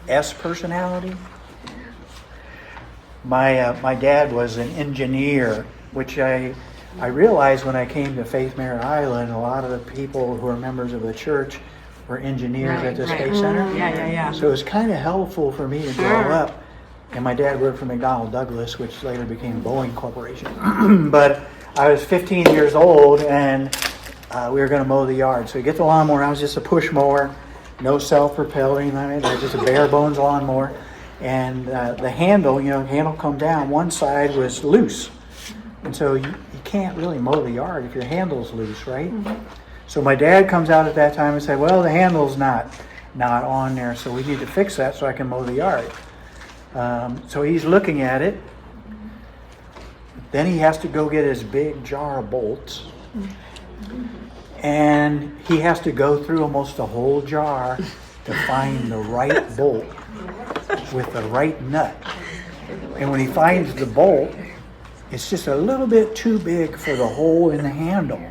S personality? My dad was an engineer, which I realized when I came to Faith Merritt Island, a lot of the people who are members of the church were engineers at the Space Center. Yeah. So it was kind of helpful for me to grow up. And my dad worked for McDonnell Douglas, which later became Boeing Corporation. But I was 15 years old, and we were going to mow the yard. So you get the lawnmower. I was just a push mower, no self-propelling on it. I was just a bare bones lawnmower. And the handle, handle come down. One side was loose. And so you can't really mow the yard if your handle's loose, right? So my dad comes out at that time and said, well, the handle's not on there, so we need to fix that so I can mow the yard. So he's looking at it. Then he has to go get his big jar of bolts. And he has to go through almost the whole jar to find the right bolt with the right nut. And when he finds the bolt, it's just a little bit too big for the hole in the handle.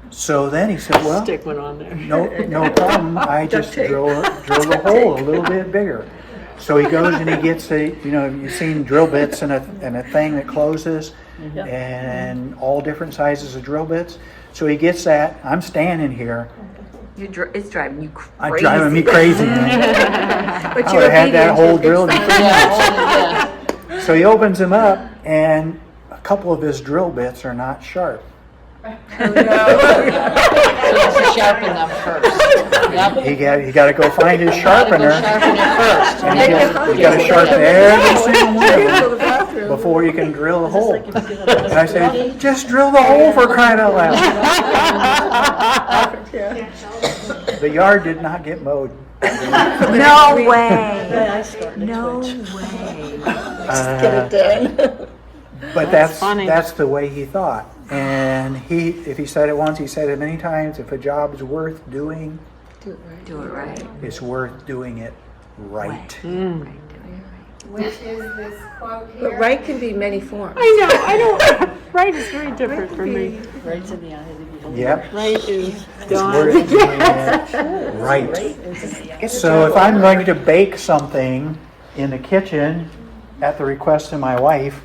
So then he said, well, Stick one on there. no problem. I just drill the hole a little bit bigger. So he goes and he gets you've seen drill bits and a thing that closes, and all different sizes of drill bits. So he gets that. I'm standing here. It's driving you crazy. I'm driving me crazy, man. But I would have had that hole drilled in 3 minutes. So he opens them up, and a couple of his drill bits are not sharp. So you have to sharpen them first. Yep. He got to go find his sharpener. Sharpen it first. And you got to sharpen every single one of them before you can drill the hole. And I said, just drill the hole for crying out loud. The yard did not get mowed. No way. No way. Get it done. But That's funny. that's the way he thought. And if he said it once, he said it many times. If a job is worth doing, Do it right. it's worth doing it right. Which is this quote here. But right can be many forms. I know. Right is very different for me. Right's in the eye of the beholder. Yep. Right is It's done. worth doing it right. So if I'm going to bake something in the kitchen at the request of my wife,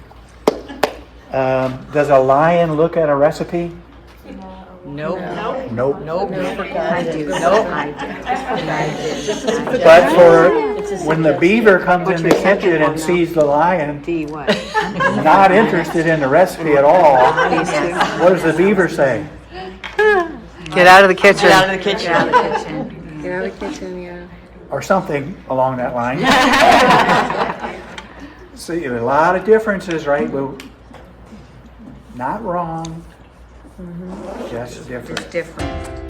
does a lion look at a recipe? Nope. Nope. Nope. I do. Nope. But for when the beaver comes in the kitchen and sees the lion, D what? not interested in the recipe at all, what does the beaver say? Get out of the kitchen. Get out of the kitchen. Get out of the kitchen. Get out of the kitchen, yeah. Or something along that line. See, a lot of differences, right? Well, not wrong, just different. Just different.